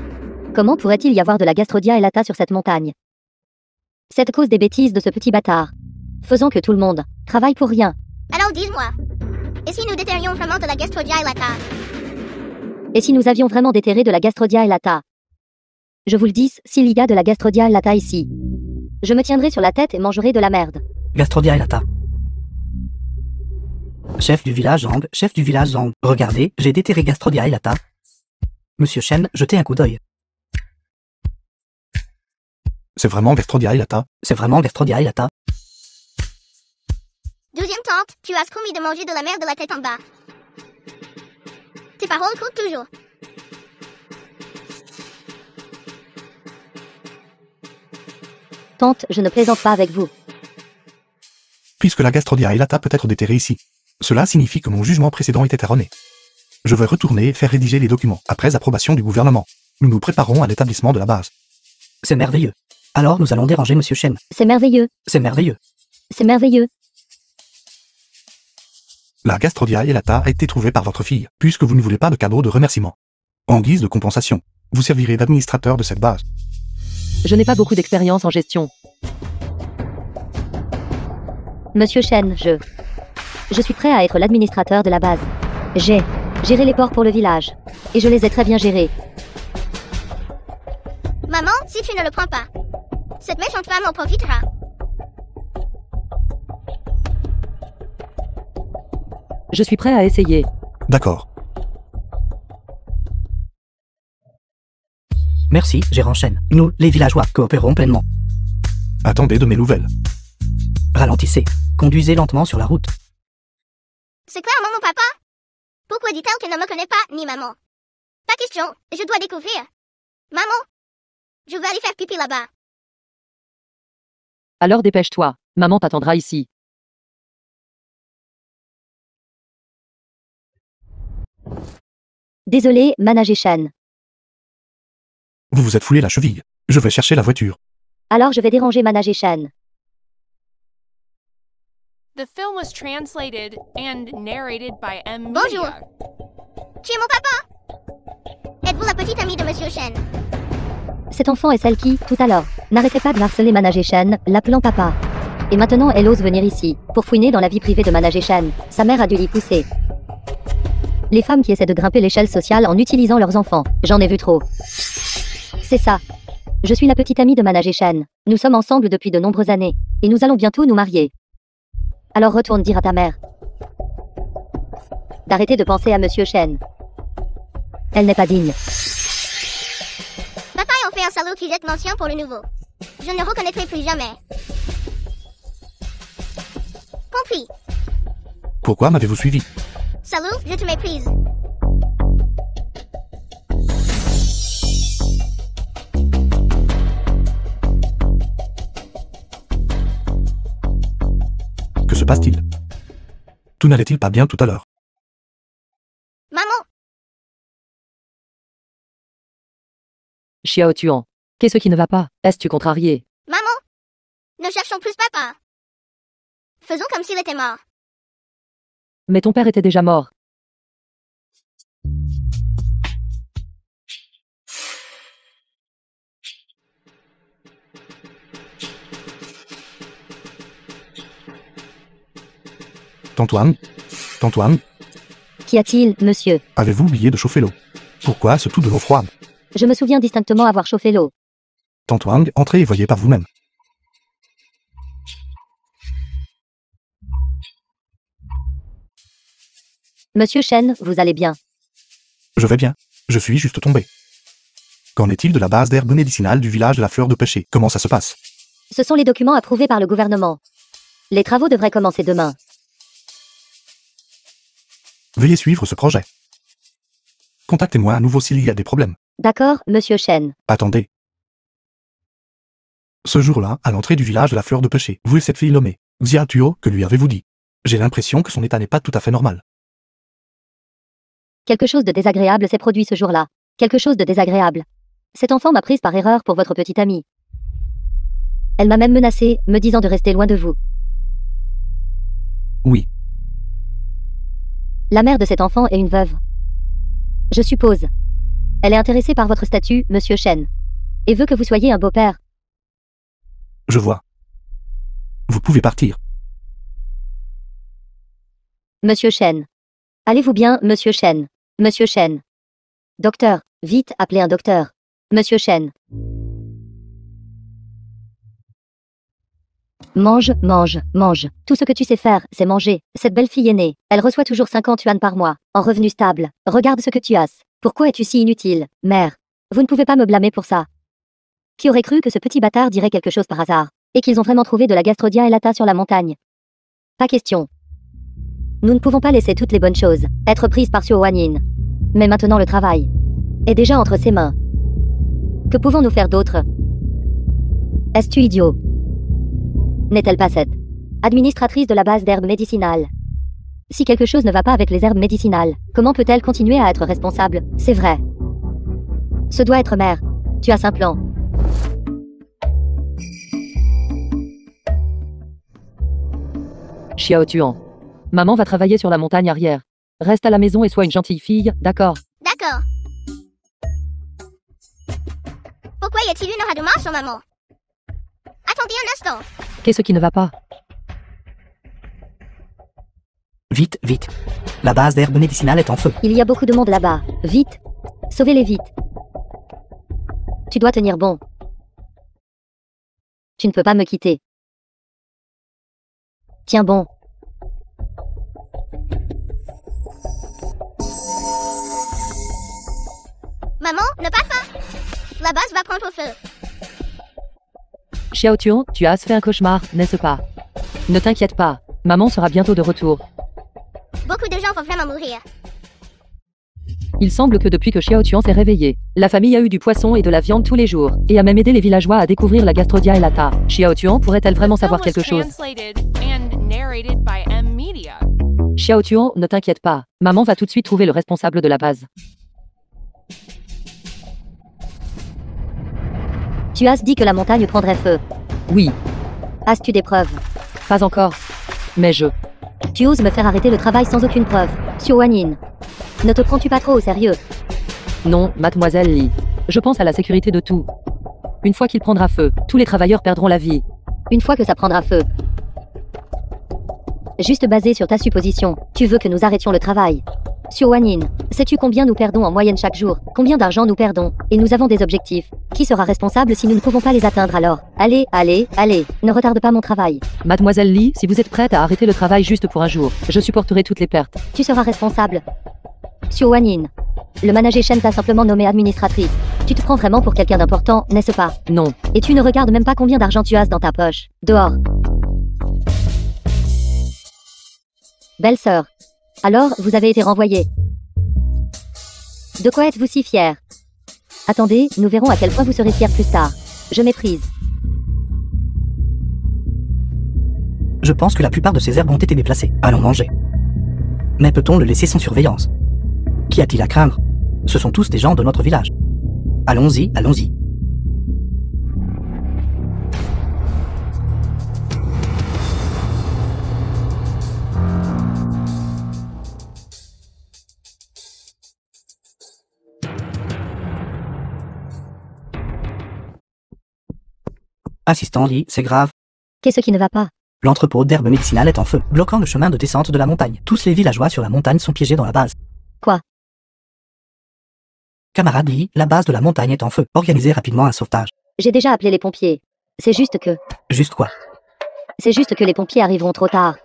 Speaker 3: Comment pourrait-il y avoir de la Gastrodia Ilata sur cette montagne? C'est à cause des bêtises de ce petit bâtard. Faisons que tout le monde travaille pour rien.
Speaker 4: Alors dis-moi. Et si nous déterrions vraiment de la Gastrodia Ilata?
Speaker 3: Et si nous avions vraiment déterré de la Gastrodia Ilata? Je vous le dis, s'il y a de la Gastrodia Ilata ici, je me tiendrai sur la tête et mangerai de la merde.
Speaker 7: Gastrodia Ilata. Chef du village Zhang, chef du village Zhang. Regardez, j'ai déterré Gastrodia Ilata. Monsieur Shen, jetez un coup d'œil.
Speaker 2: C'est vraiment Gastrodia Ilata.
Speaker 7: C'est vraiment Gastrodia Ilata.
Speaker 4: Deuxième tante, tu as promis de manger de la merde de la tête en bas. Tes paroles comptent toujours.
Speaker 3: Tante, je ne plaisante pas avec vous.
Speaker 2: Puisque la Gastrodia Ilata peut être déterrée ici. Cela signifie que mon jugement précédent était erroné. Je vais retourner et faire rédiger les documents, après approbation du gouvernement. Nous nous préparons à l'établissement de la base.
Speaker 7: C'est merveilleux. Alors nous allons déranger monsieur Shen.
Speaker 3: C'est merveilleux.
Speaker 7: C'est merveilleux.
Speaker 3: C'est merveilleux.
Speaker 2: La Gastrodia Ilata a été trouvée par votre fille, puisque vous ne voulez pas de cadeau de remerciement. En guise de compensation, vous servirez d'administrateur de cette base.
Speaker 1: Je n'ai pas beaucoup d'expérience en gestion.
Speaker 3: Monsieur Shen, je suis prêt à être l'administrateur de la base. J'ai géré les ports pour le village. Et je les ai très bien gérés.
Speaker 4: Maman, si tu ne le prends pas, cette méchante femme en profitera.
Speaker 1: Je suis prêt à essayer.
Speaker 2: D'accord.
Speaker 7: Merci, gérant Shen. Nous, les villageois, coopérons pleinement.
Speaker 2: Attendez de mes nouvelles.
Speaker 7: Ralentissez. Conduisez lentement sur la route.
Speaker 4: C'est clairement mon papa? Pourquoi dit-elle qu'elle ne me connaît pas, ni maman? Pas question, je dois découvrir. Maman, je vais aller faire pipi là-bas.
Speaker 1: Alors dépêche-toi. Maman t'attendra ici.
Speaker 3: Désolé, Manager Shen.
Speaker 2: Vous vous êtes foulé la cheville. Je vais chercher la voiture.
Speaker 3: Alors je vais déranger Manager Shen.
Speaker 6: The film was translated and narrated by M.
Speaker 4: Bonjour.
Speaker 6: Media.
Speaker 4: Tu es mon papa? Êtes-vous la petite amie de Monsieur Shen?
Speaker 3: Cet enfant est celle qui, tout à l'heure, n'arrêtait pas de harceler Manager Shen, l'appelant papa. Et maintenant elle ose venir ici, pour fouiner dans la vie privée de Manager Shen. Sa mère a dû l'y pousser. Les femmes qui essaient de grimper l'échelle sociale en utilisant leurs enfants, j'en ai vu trop. C'est ça. Je suis la petite amie de Manager Shen. Nous sommes ensemble depuis de nombreuses années. Et nous allons bientôt nous marier. Alors retourne dire à ta mère d'arrêter de penser à Monsieur Shen. Elle n'est pas digne.
Speaker 4: Papa en fait un salaud qui jette l'ancien pour le nouveau. Je ne le reconnaîtrai plus jamais. Compris.
Speaker 2: Pourquoi m'avez-vous suivi?
Speaker 4: Salaud, je te méprise.
Speaker 2: Que se passe-t-il? Tout n'allait-il pas bien tout à l'heure?
Speaker 4: Maman,
Speaker 1: Xiao Tuan. Qu'est-ce qui ne va pas? Est-ce-tu contrarié?
Speaker 4: maman, ne cherchons plus papa. Faisons comme s'il était mort.
Speaker 1: Mais ton père était déjà mort.
Speaker 2: Tantoine? Tantoine?
Speaker 3: Qu'y a-t-il, monsieur?
Speaker 2: Avez-vous oublié de chauffer l'eau? Pourquoi ce tout de l'eau froide?
Speaker 3: Je me souviens distinctement avoir chauffé l'eau.
Speaker 2: Tantoine, entrez et voyez par vous-même.
Speaker 3: Monsieur Shen, vous allez bien.
Speaker 2: Je vais bien. Je suis juste tombé. Qu'en est-il de la base d'herbe médicinale du village de la Fleur de Pêcher? Comment ça se passe?
Speaker 3: Ce sont les documents approuvés par le gouvernement. Les travaux devraient commencer demain.
Speaker 2: Veuillez suivre ce projet. Contactez-moi à nouveau s'il y a des problèmes.
Speaker 3: D'accord, monsieur Shen.
Speaker 2: Attendez. Ce jour-là, à l'entrée du village de la Fleur de Pêcher, vous et cette fille nommée Xia Tuo, que lui avez-vous dit? J'ai l'impression que son état n'est pas tout à fait normal.
Speaker 3: Quelque chose de désagréable s'est produit ce jour-là. Quelque chose de désagréable. Cet enfant m'a prise par erreur pour votre petite amie. Elle m'a même menacée, me disant de rester loin de vous.
Speaker 2: Oui.
Speaker 3: La mère de cet enfant est une veuve. Je suppose. Elle est intéressée par votre statut, monsieur Shen. Et veut que vous soyez un beau-père.
Speaker 2: Je vois. Vous pouvez partir.
Speaker 3: Monsieur Shen. Allez-vous bien, monsieur Shen? Monsieur Shen. Docteur, vite, appelez un docteur. Monsieur Shen. Mange, mange, mange. Tout ce que tu sais faire, c'est manger. Cette belle fille est née. Elle reçoit toujours 50 yuan par mois, en revenu stable. Regarde ce que tu as. Pourquoi es-tu si inutile, mère? Vous ne pouvez pas me blâmer pour ça. Qui aurait cru que ce petit bâtard dirait quelque chose par hasard? Et qu'ils ont vraiment trouvé de la gastrodia et lata sur la montagne? Pas question. Nous ne pouvons pas laisser toutes les bonnes choses être prises par Xiao Wanyin. Mais maintenant le travail est déjà entre ses mains. Que pouvons-nous faire d'autre? Es-tu idiot? N'est-elle pas cette administratrice de la base d'herbes médicinales? Si quelque chose ne va pas avec les herbes médicinales, comment peut-elle continuer à être responsable? C'est vrai. Ce doit être mère. Tu as un plan.
Speaker 1: Xiao Tuan. Maman va travailler sur la montagne arrière. Reste à la maison et sois une gentille fille, d'accord?
Speaker 4: D'accord. Pourquoi y a-t-il une Haduma sur maman? Attendez un instant.
Speaker 1: Qu'est-ce qui ne va pas?
Speaker 7: Vite, vite. La base d'herbe médicinale est en feu.
Speaker 3: Il y a beaucoup de monde là-bas. Vite. Sauvez-les vite. Tu dois tenir bon. Tu ne peux pas me quitter. Tiens bon.
Speaker 4: Maman, ne passe pas. La base va prendre feu.
Speaker 1: Xiao Tuan, tu as fait un cauchemar, n'est-ce pas? Ne t'inquiète pas. Maman sera bientôt de retour.
Speaker 4: Beaucoup de gens vont vraiment mourir.
Speaker 1: Il semble que depuis que Xiao Tuan s'est réveillé, la famille a eu du poisson et de la viande tous les jours, et a même aidé les villageois à découvrir la gastrodia et lata. Xiao Tuan pourrait-elle vraiment savoir quelque chose? Xiao Tuan, ne t'inquiète pas. Maman va tout de suite trouver le responsable de la base.
Speaker 3: Tu as dit que la montagne prendrait feu.
Speaker 1: Oui,
Speaker 3: As-tu des preuves?
Speaker 1: pas encore. Mais je...
Speaker 3: Tu oses me faire arrêter le travail sans aucune preuve. Xiao Wanyin. Ne te prends-tu pas trop au sérieux?
Speaker 1: Non, mademoiselle Li. Je pense à la sécurité de tout. Une fois qu'il prendra feu, tous les travailleurs perdront la vie.
Speaker 3: Une fois que ça prendra feu. Juste basé sur ta supposition, tu veux que nous arrêtions le travail. Xiao Wanyin, sais-tu combien nous perdons en moyenne chaque jour? Combien d'argent nous perdons? Et nous avons des objectifs. Qui sera responsable si nous ne pouvons pas les atteindre alors? Allez, allez, allez, ne retarde pas mon travail.
Speaker 1: Mademoiselle Li, si vous êtes prête à arrêter le travail juste pour un jour, je supporterai toutes les pertes.
Speaker 3: Tu seras responsable. Xiao Wanyin. Le manager Shen t'a simplement nommée administratrice. Tu te prends vraiment pour quelqu'un d'important, n'est-ce pas?
Speaker 1: Non.
Speaker 3: Et tu ne regardes même pas combien d'argent tu as dans ta poche. Dehors. Belle sœur. Alors, vous avez été renvoyée. De quoi êtes-vous si fière? Attendez, nous verrons à quel point vous serez fière plus tard. Je méprise.
Speaker 7: Je pense que la plupart de ces herbes ont été déplacées. Allons manger. Mais peut-on le laisser sans surveillance? Qu'y a-t-il à craindre? Ce sont tous des gens de notre village. Allons-y, allons-y. Assistant Lee, c'est grave.
Speaker 3: Qu'est-ce qui ne va pas?
Speaker 7: L'entrepôt d'herbes médicinales est en feu, bloquant le chemin de descente de la montagne. Tous les villageois sur la montagne sont piégés dans la base.
Speaker 3: Quoi?
Speaker 7: Camarade Lee, la base de la montagne est en feu. Organisez rapidement un sauvetage.
Speaker 3: J'ai déjà appelé les pompiers. C'est juste que...
Speaker 7: Juste quoi?
Speaker 3: C'est juste que les pompiers arriveront trop tard.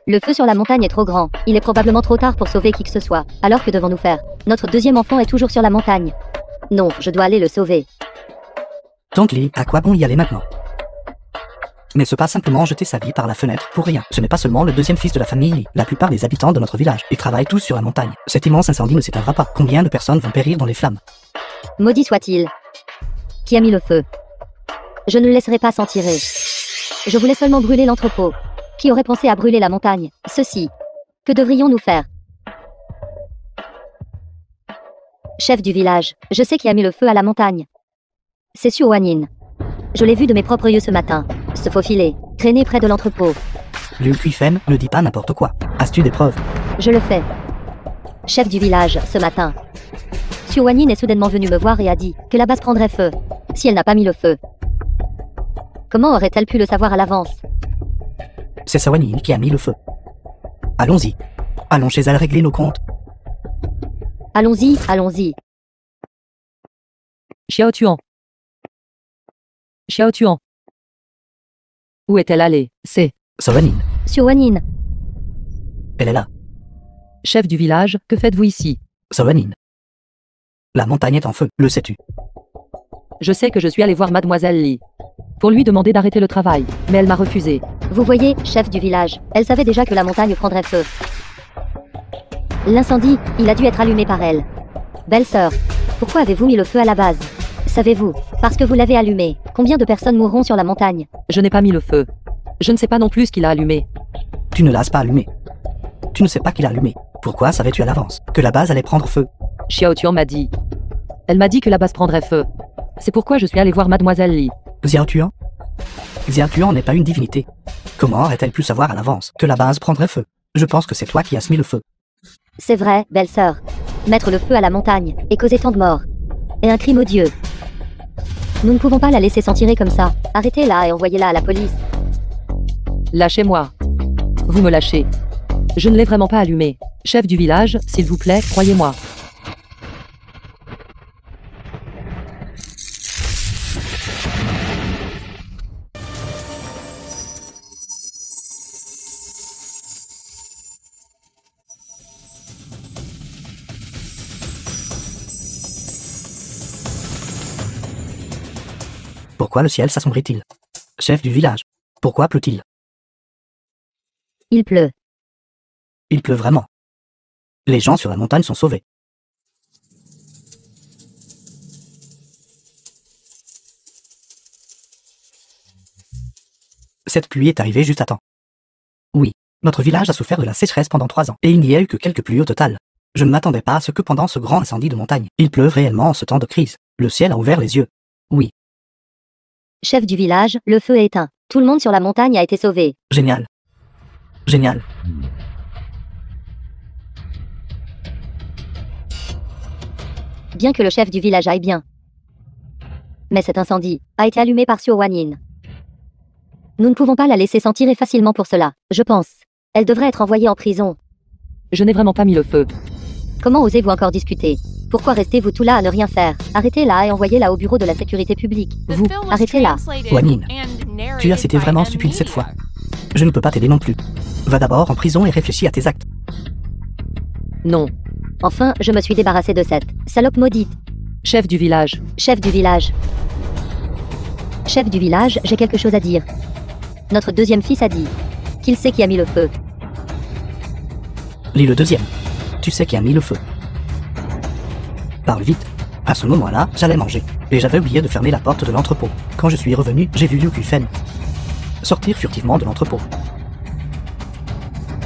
Speaker 3: Le feu sur la montagne est trop grand. Il est probablement trop tard pour sauver qui que ce soit. Alors que devons-nous faire? Notre deuxième enfant est toujours sur la montagne. Non, je dois aller le sauver.
Speaker 7: Donc Lee, à quoi bon y aller maintenant? Mais ce pas simplement jeter sa vie par la fenêtre pour rien. Ce n'est pas seulement le deuxième fils de la famille Lee. La plupart des habitants de notre village, ils travaillent tous sur la montagne. Cet immense incendie ne s'éteindra pas. Combien de personnes vont périr dans les flammes?
Speaker 3: Maudit soit-il. Qui a mis le feu? Je ne le laisserai pas s'en tirer. Je voulais seulement brûler l'entrepôt. Qui aurait pensé à brûler la montagne? Ceci. Que devrions-nous faire? Chef du village, je sais qui a mis le feu à la montagne. C'est Suo Wanin. Je l'ai vu de mes propres yeux ce matin. Se faufiler, traîner près de l'entrepôt.
Speaker 7: Liu Kuifen, ne dis pas n'importe quoi. As-tu des preuves?
Speaker 3: Je le fais. Chef du village, ce matin. Suo Wanin est soudainement venu me voir et a dit que la base prendrait feu. Si elle n'a pas mis le feu. Comment aurait-elle pu le savoir à l'avance?
Speaker 7: C'est Suo Wanin qui a mis le feu. Allons-y. Allons chez elle régler nos comptes.
Speaker 3: Allons-y, allons-y.
Speaker 1: Xiao Tuan. Xiao Tuan. Où est-elle allée? C'est
Speaker 7: Suo Wanin,
Speaker 3: Suo Wanin.
Speaker 7: elle est là.
Speaker 1: chef du village, que faites-vous ici?
Speaker 7: Suo Wanin. La montagne est en feu, le sais-tu?
Speaker 1: Je sais que je suis allé voir Mademoiselle Lee pour lui demander d'arrêter le travail, mais elle m'a refusé.
Speaker 3: Vous voyez, chef du village, elle savait déjà que la montagne prendrait feu. L'incendie, il a dû être allumé par elle. Belle-sœur, pourquoi avez-vous mis le feu à la base? Savez-vous, parce que vous l'avez allumé, combien de personnes mourront sur la montagne?
Speaker 1: Je n'ai pas mis le feu. Je ne sais pas non plus ce qu'il a allumé.
Speaker 7: Tu ne l'as pas allumé. Tu ne sais pas qui l'a allumé. Pourquoi savais-tu à l'avance que la base allait prendre feu?
Speaker 1: Xiao Tuan m'a dit. Elle m'a dit que la base prendrait feu. C'est pourquoi je suis allé voir Mademoiselle Lee.
Speaker 7: Xiao Tuan? Xiao Tuan n'est pas une divinité. Comment aurait-elle pu savoir à l'avance que la base prendrait feu? Je pense que c'est toi qui as mis le feu.
Speaker 3: C'est vrai, belle-sœur. Mettre le feu à la montagne et causer tant de morts est un crime odieux. Nous ne pouvons pas la laisser s'en tirer comme ça. Arrêtez-la et envoyez-la à la police.
Speaker 1: Lâchez-moi. Vous me lâchez. Je ne l'ai vraiment pas allumé. Chef du village, s'il vous plaît, croyez-moi.
Speaker 7: Pourquoi le ciel s'assombrit-il? Chef du village, pourquoi pleut-il?
Speaker 3: Il pleut.
Speaker 7: Il pleut vraiment. Les gens sur la montagne sont sauvés. Cette pluie est arrivée juste à temps. Oui, notre village a souffert de la sécheresse pendant 3 ans, et il n'y a eu que quelques pluies au total. Je ne m'attendais pas à ce que pendant ce grand incendie de montagne, il pleuve réellement en ce temps de crise. Le ciel a ouvert les yeux. Oui,
Speaker 3: Chef du village, le feu est éteint. Tout le monde sur la montagne a été sauvé.
Speaker 7: génial. Génial.
Speaker 3: Bien que le chef du village aille bien. Mais cet incendie a été allumé par Suo Wanin. Nous ne pouvons pas la laisser s'en tirer facilement pour cela, je pense. Elle devrait être envoyée en prison.
Speaker 1: Je n'ai vraiment pas mis le feu.
Speaker 3: Comment osez-vous encore discuter? Pourquoi restez-vous tout là à ne rien faire? Arrêtez-la et envoyez-la au bureau de la sécurité publique. Vous, arrêtez-la.
Speaker 7: Wanin, tu as été vraiment stupide cette fois. Je ne peux pas t'aider non plus. Va d'abord en prison et réfléchis à tes actes.
Speaker 1: Non.
Speaker 3: Enfin, je me suis débarrassé de cette salope maudite.
Speaker 1: Chef du village.
Speaker 3: Chef du village. Chef du village, j'ai quelque chose à dire. Notre deuxième fils a dit qu'il sait qui a mis le feu.
Speaker 7: Lis le deuxième. Tu sais qui a mis le feu. Parle vite. À ce moment-là, j'allais manger. Et j'avais oublié de fermer la porte de l'entrepôt. Quand je suis revenu, j'ai vu Liu Kuifen sortir furtivement de l'entrepôt.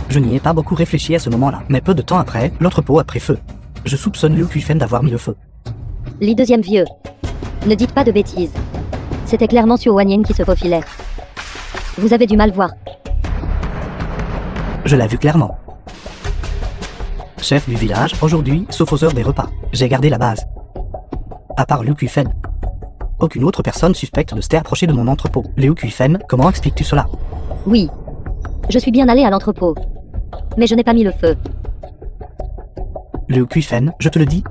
Speaker 7: Je n'y ai pas beaucoup réfléchi à ce moment-là, mais peu de temps après, l'entrepôt a pris feu. Je soupçonne Liu Kuifen d'avoir mis le feu.
Speaker 3: Lis deuxième vieux. Ne dites pas de bêtises. C'était clairement Suo Wanin qui se faufilait. Vous avez du mal voir.
Speaker 7: Je l'ai vu clairement. Chef du village, aujourd'hui, sauf aux heures des repas, j'ai gardé la base. À part Liu Kuifen. Aucune autre personne suspecte de s'être approchée de mon entrepôt. Liu Kuifen, comment expliques-tu cela?
Speaker 3: Oui. Je suis bien allé à l'entrepôt. Mais je n'ai pas mis le feu.
Speaker 7: Liu Kuifen, je te le dis.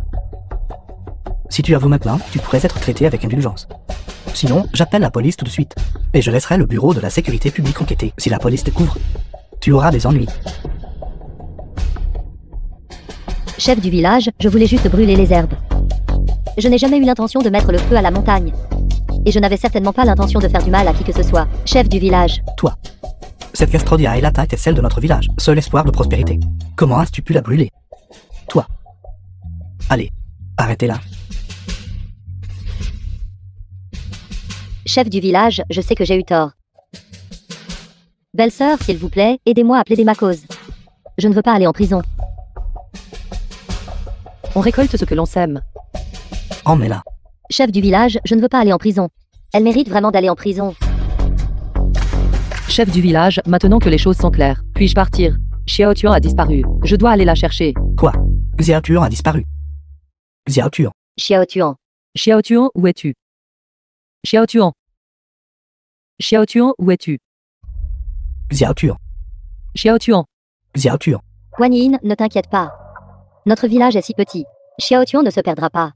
Speaker 7: Si tu avoues maintenant, tu pourrais être traité avec indulgence. Sinon, j'appelle la police tout de suite. Et je laisserai le bureau de la sécurité publique enquêter. Si la police découvre, Tu auras des ennuis.
Speaker 3: Chef du village, je voulais juste brûler les herbes. Je n'ai jamais eu l'intention de mettre le feu à la montagne. Et je n'avais certainement pas l'intention de faire du mal à qui que ce soit. Chef du village.
Speaker 7: Toi. Cette Gastrodia Elata était celle de notre village, seul espoir de prospérité. Comment as-tu pu la brûler? Toi. Allez, arrêtez-la.
Speaker 3: Chef du village, je sais que j'ai eu tort. Belle-sœur, s'il vous plaît, aidez-moi à plaider ma cause. Je ne veux pas aller en prison.
Speaker 1: On récolte ce que l'on sème.
Speaker 7: Emmène-la.
Speaker 3: Chef du village, je ne veux pas aller en prison. Elle mérite vraiment d'aller en prison.
Speaker 1: Chef du village, maintenant que les choses sont claires, puis-je partir? Xiao Tuan a disparu. Je dois aller la chercher.
Speaker 7: Quoi? Xiao Tuan a disparu. Xiao Tuan.
Speaker 3: Xiao Tuan.
Speaker 1: Xiao Tuan, où es-tu? Xiao Tuan. Xiao Tuan, où es-tu?
Speaker 7: Xiao Tuan.
Speaker 1: Xiao Tuan.
Speaker 7: Xiao Tuan.
Speaker 3: Guan Yin, ne t'inquiète pas. Notre village est si petit. Xiao Tuan ne se perdra pas.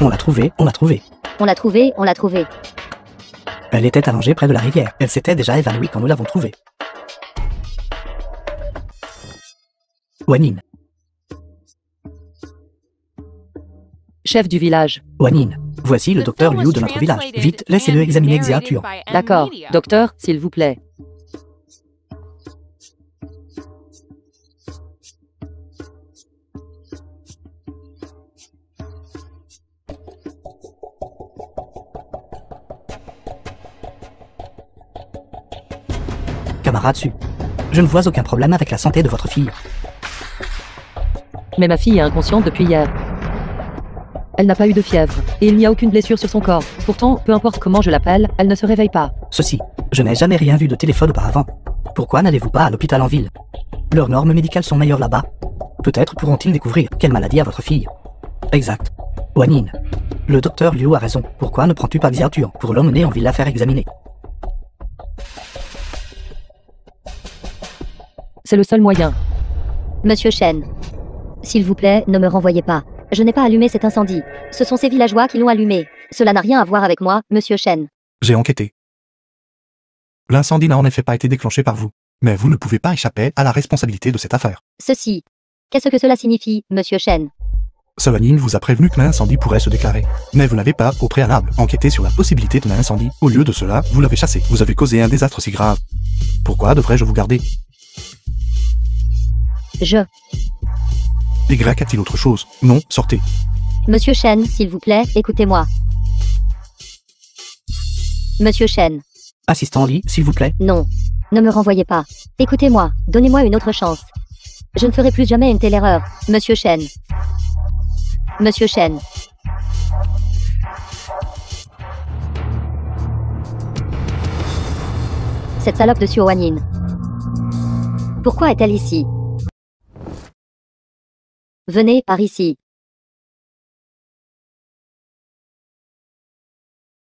Speaker 7: On l'a trouvé, on l'a trouvé.
Speaker 3: On l'a trouvé, on l'a trouvé.
Speaker 7: Elle était allongée près de la rivière. Elle s'était déjà évanouie quand nous l'avons trouvée. Wanin.
Speaker 1: Chef du village.
Speaker 7: Wanin. Voici le docteur Liu de notre village. Vite, laissez-le examiner Xiao Tuan.
Speaker 1: D'accord. Docteur, s'il vous plaît.
Speaker 7: Camarade Su. Je ne vois aucun problème avec la santé de votre fille.
Speaker 1: Mais ma fille est inconsciente depuis hier. Elle n'a pas eu de fièvre, et il n'y a aucune blessure sur son corps. Pourtant, peu importe comment je l'appelle, elle ne se réveille pas.
Speaker 7: Ceci. Je n'ai jamais rien vu de téléphone auparavant. Pourquoi n'allez-vous pas à l'hôpital en ville? Leurs normes médicales sont meilleures là-bas. Peut-être pourront-ils découvrir quelle maladie a votre fille. Exact. Wanin. Le docteur Liu a raison. Pourquoi ne prends-tu pas Xiao Tuan pour l'emmener en ville la faire examiner?
Speaker 1: C'est le seul moyen.
Speaker 3: Monsieur Shen. S'il vous plaît, ne me renvoyez pas. Je n'ai pas allumé cet incendie. Ce sont ces villageois qui l'ont allumé. Cela n'a rien à voir avec moi, monsieur Shen.
Speaker 2: J'ai enquêté. L'incendie n'a en effet pas été déclenché par vous. Mais vous ne pouvez pas échapper à la responsabilité de cette affaire.
Speaker 3: Ceci. Qu'est-ce que cela signifie, monsieur Shen?
Speaker 2: Savanin vous a prévenu qu'un incendie pourrait se déclarer. Mais vous n'avez pas, au préalable, enquêté sur la possibilité d'un incendie. Au lieu de cela, vous l'avez chassé. Vous avez causé un désastre si grave. Pourquoi devrais-je vous garder?
Speaker 3: Y
Speaker 2: a-t-il autre chose? Non, sortez.
Speaker 3: Monsieur Shen, s'il vous plaît, écoutez-moi. Monsieur Shen.
Speaker 7: Assistant Li, s'il vous plaît.
Speaker 3: Non. Ne me renvoyez pas. Écoutez-moi, donnez-moi une autre chance. Je ne ferai plus jamais une telle erreur, monsieur Shen. Monsieur Shen. Cette salope de Suo Wanin. Pourquoi est-elle ici? Venez par ici.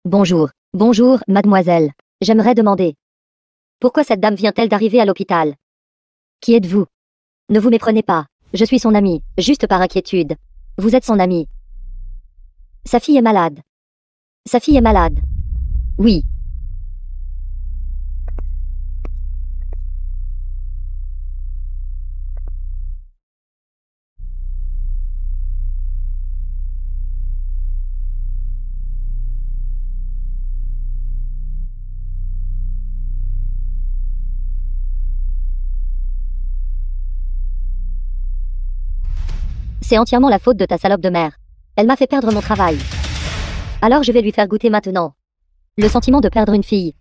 Speaker 3: Bonjour. Bonjour, mademoiselle. J'aimerais demander. Pourquoi cette dame vient-elle d'arriver à l'hôpital? Qui êtes-vous? Ne vous méprenez pas. Je suis son amie, juste par inquiétude. Vous êtes son amie. Sa fille est malade. Sa fille est malade. Oui. C'est entièrement la faute de ta salope de mère. Elle m'a fait perdre mon travail. Alors je vais lui faire goûter maintenant. Le sentiment de perdre une fille.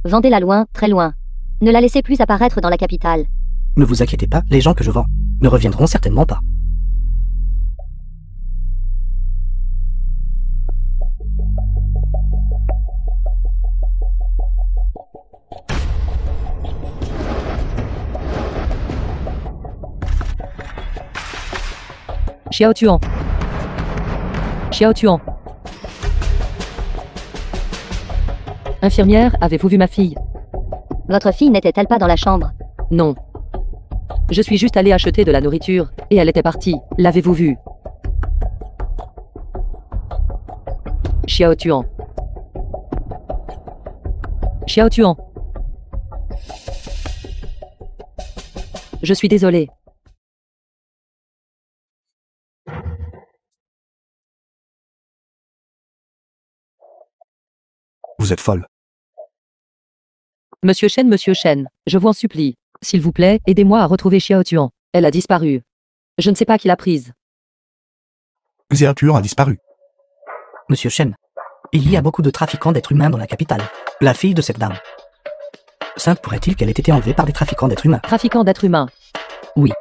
Speaker 3: Vendez-la loin, très loin. Ne la laissez plus apparaître dans la capitale.
Speaker 7: Ne vous inquiétez pas, les gens que je vends ne reviendront certainement pas.
Speaker 1: Xiao Tuan. Xiao Tuan. Infirmière, avez-vous vu ma fille?
Speaker 3: Votre fille n'était-elle pas dans la chambre?
Speaker 1: Non. Je suis juste allé acheter de la nourriture, et elle était partie. L'avez-vous vue? Xiao Tuan. Xiao Tuan. Je suis désolé.
Speaker 2: Vous êtes folle.
Speaker 1: Monsieur Shen, je vous en supplie. S'il vous plaît, aidez-moi à retrouver Xiao Tuan. Elle a disparu. Je ne sais pas qui l'a prise.
Speaker 2: Xiao Tuan a disparu.
Speaker 7: Monsieur Shen, il y a beaucoup de trafiquants d'êtres humains dans la capitale. La fille de cette dame. Simple pourrait-il qu'elle ait été enlevée par des trafiquants d'êtres humains?
Speaker 1: Trafiquant d'êtres humains.
Speaker 7: Oui.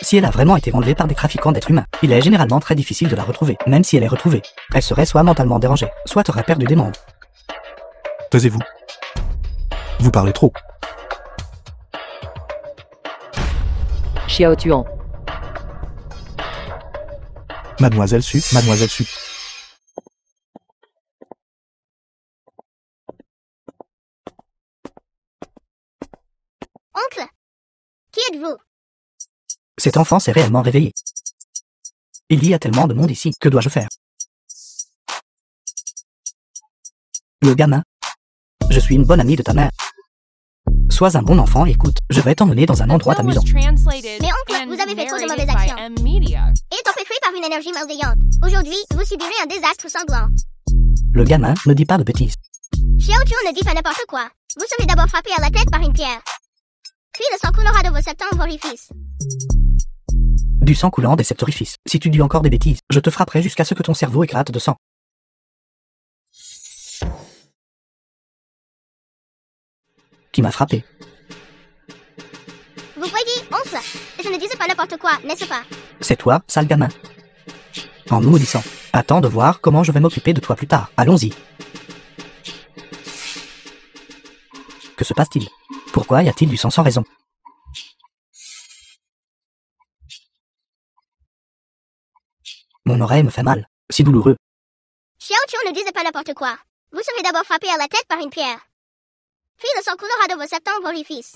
Speaker 7: Si elle a vraiment été enlevée par des trafiquants d'êtres humains, il est généralement très difficile de la retrouver. Même si elle est retrouvée, elle serait soit mentalement dérangée, soit aurait perdu des membres.
Speaker 2: Taisez-vous. Vous parlez trop.
Speaker 1: Xiao Tuan.
Speaker 2: Mademoiselle Su, Mademoiselle Su.
Speaker 4: Oncle, qui êtes-vous?
Speaker 7: Cet enfant s'est réellement réveillé. Il y a tellement de monde ici, que dois-je faire? Le gamin. Je suis une bonne amie de ta mère. Sois un bon enfant et écoute, je vais t'emmener dans un
Speaker 6: The
Speaker 7: endroit
Speaker 6: film was
Speaker 7: amusant.
Speaker 6: translated
Speaker 4: Mais oncle,
Speaker 6: and
Speaker 4: vous avez fait trop de
Speaker 6: narrated
Speaker 4: mauvaises
Speaker 6: by
Speaker 4: actions.
Speaker 6: M-Media.
Speaker 4: Il est empêtré par une énergie malveillante. Aujourd'hui, vous subirez un désastre sanglant.
Speaker 7: Le gamin ne dit pas de bêtises.
Speaker 4: Xiao Tuan ne dit pas n'importe quoi. Vous serez d'abord frappé à la tête par une pierre. Puis le sang coulera de vos septants orifices.
Speaker 7: Du sang coulant des sept orifices. Si tu dis encore des bêtises, je te frapperai jusqu'à ce que ton cerveau éclate de sang. Qui m'a frappé?
Speaker 4: Vous voyez, oncle, je ne disais pas n'importe quoi, n'est-ce pas?
Speaker 7: C'est toi, sale gamin. En nous maudissant. Attends de voir comment je vais m'occuper de toi plus tard. Allons-y. Que se passe-t-il? Pourquoi y a-t-il du sang sans raison? Mon oreille me fait mal. Si douloureux.
Speaker 4: Xiao Tuan ne disait pas n'importe quoi. Vous serez d'abord frappé à la tête par une pierre. Puis le sang coulera de vos septants orifices.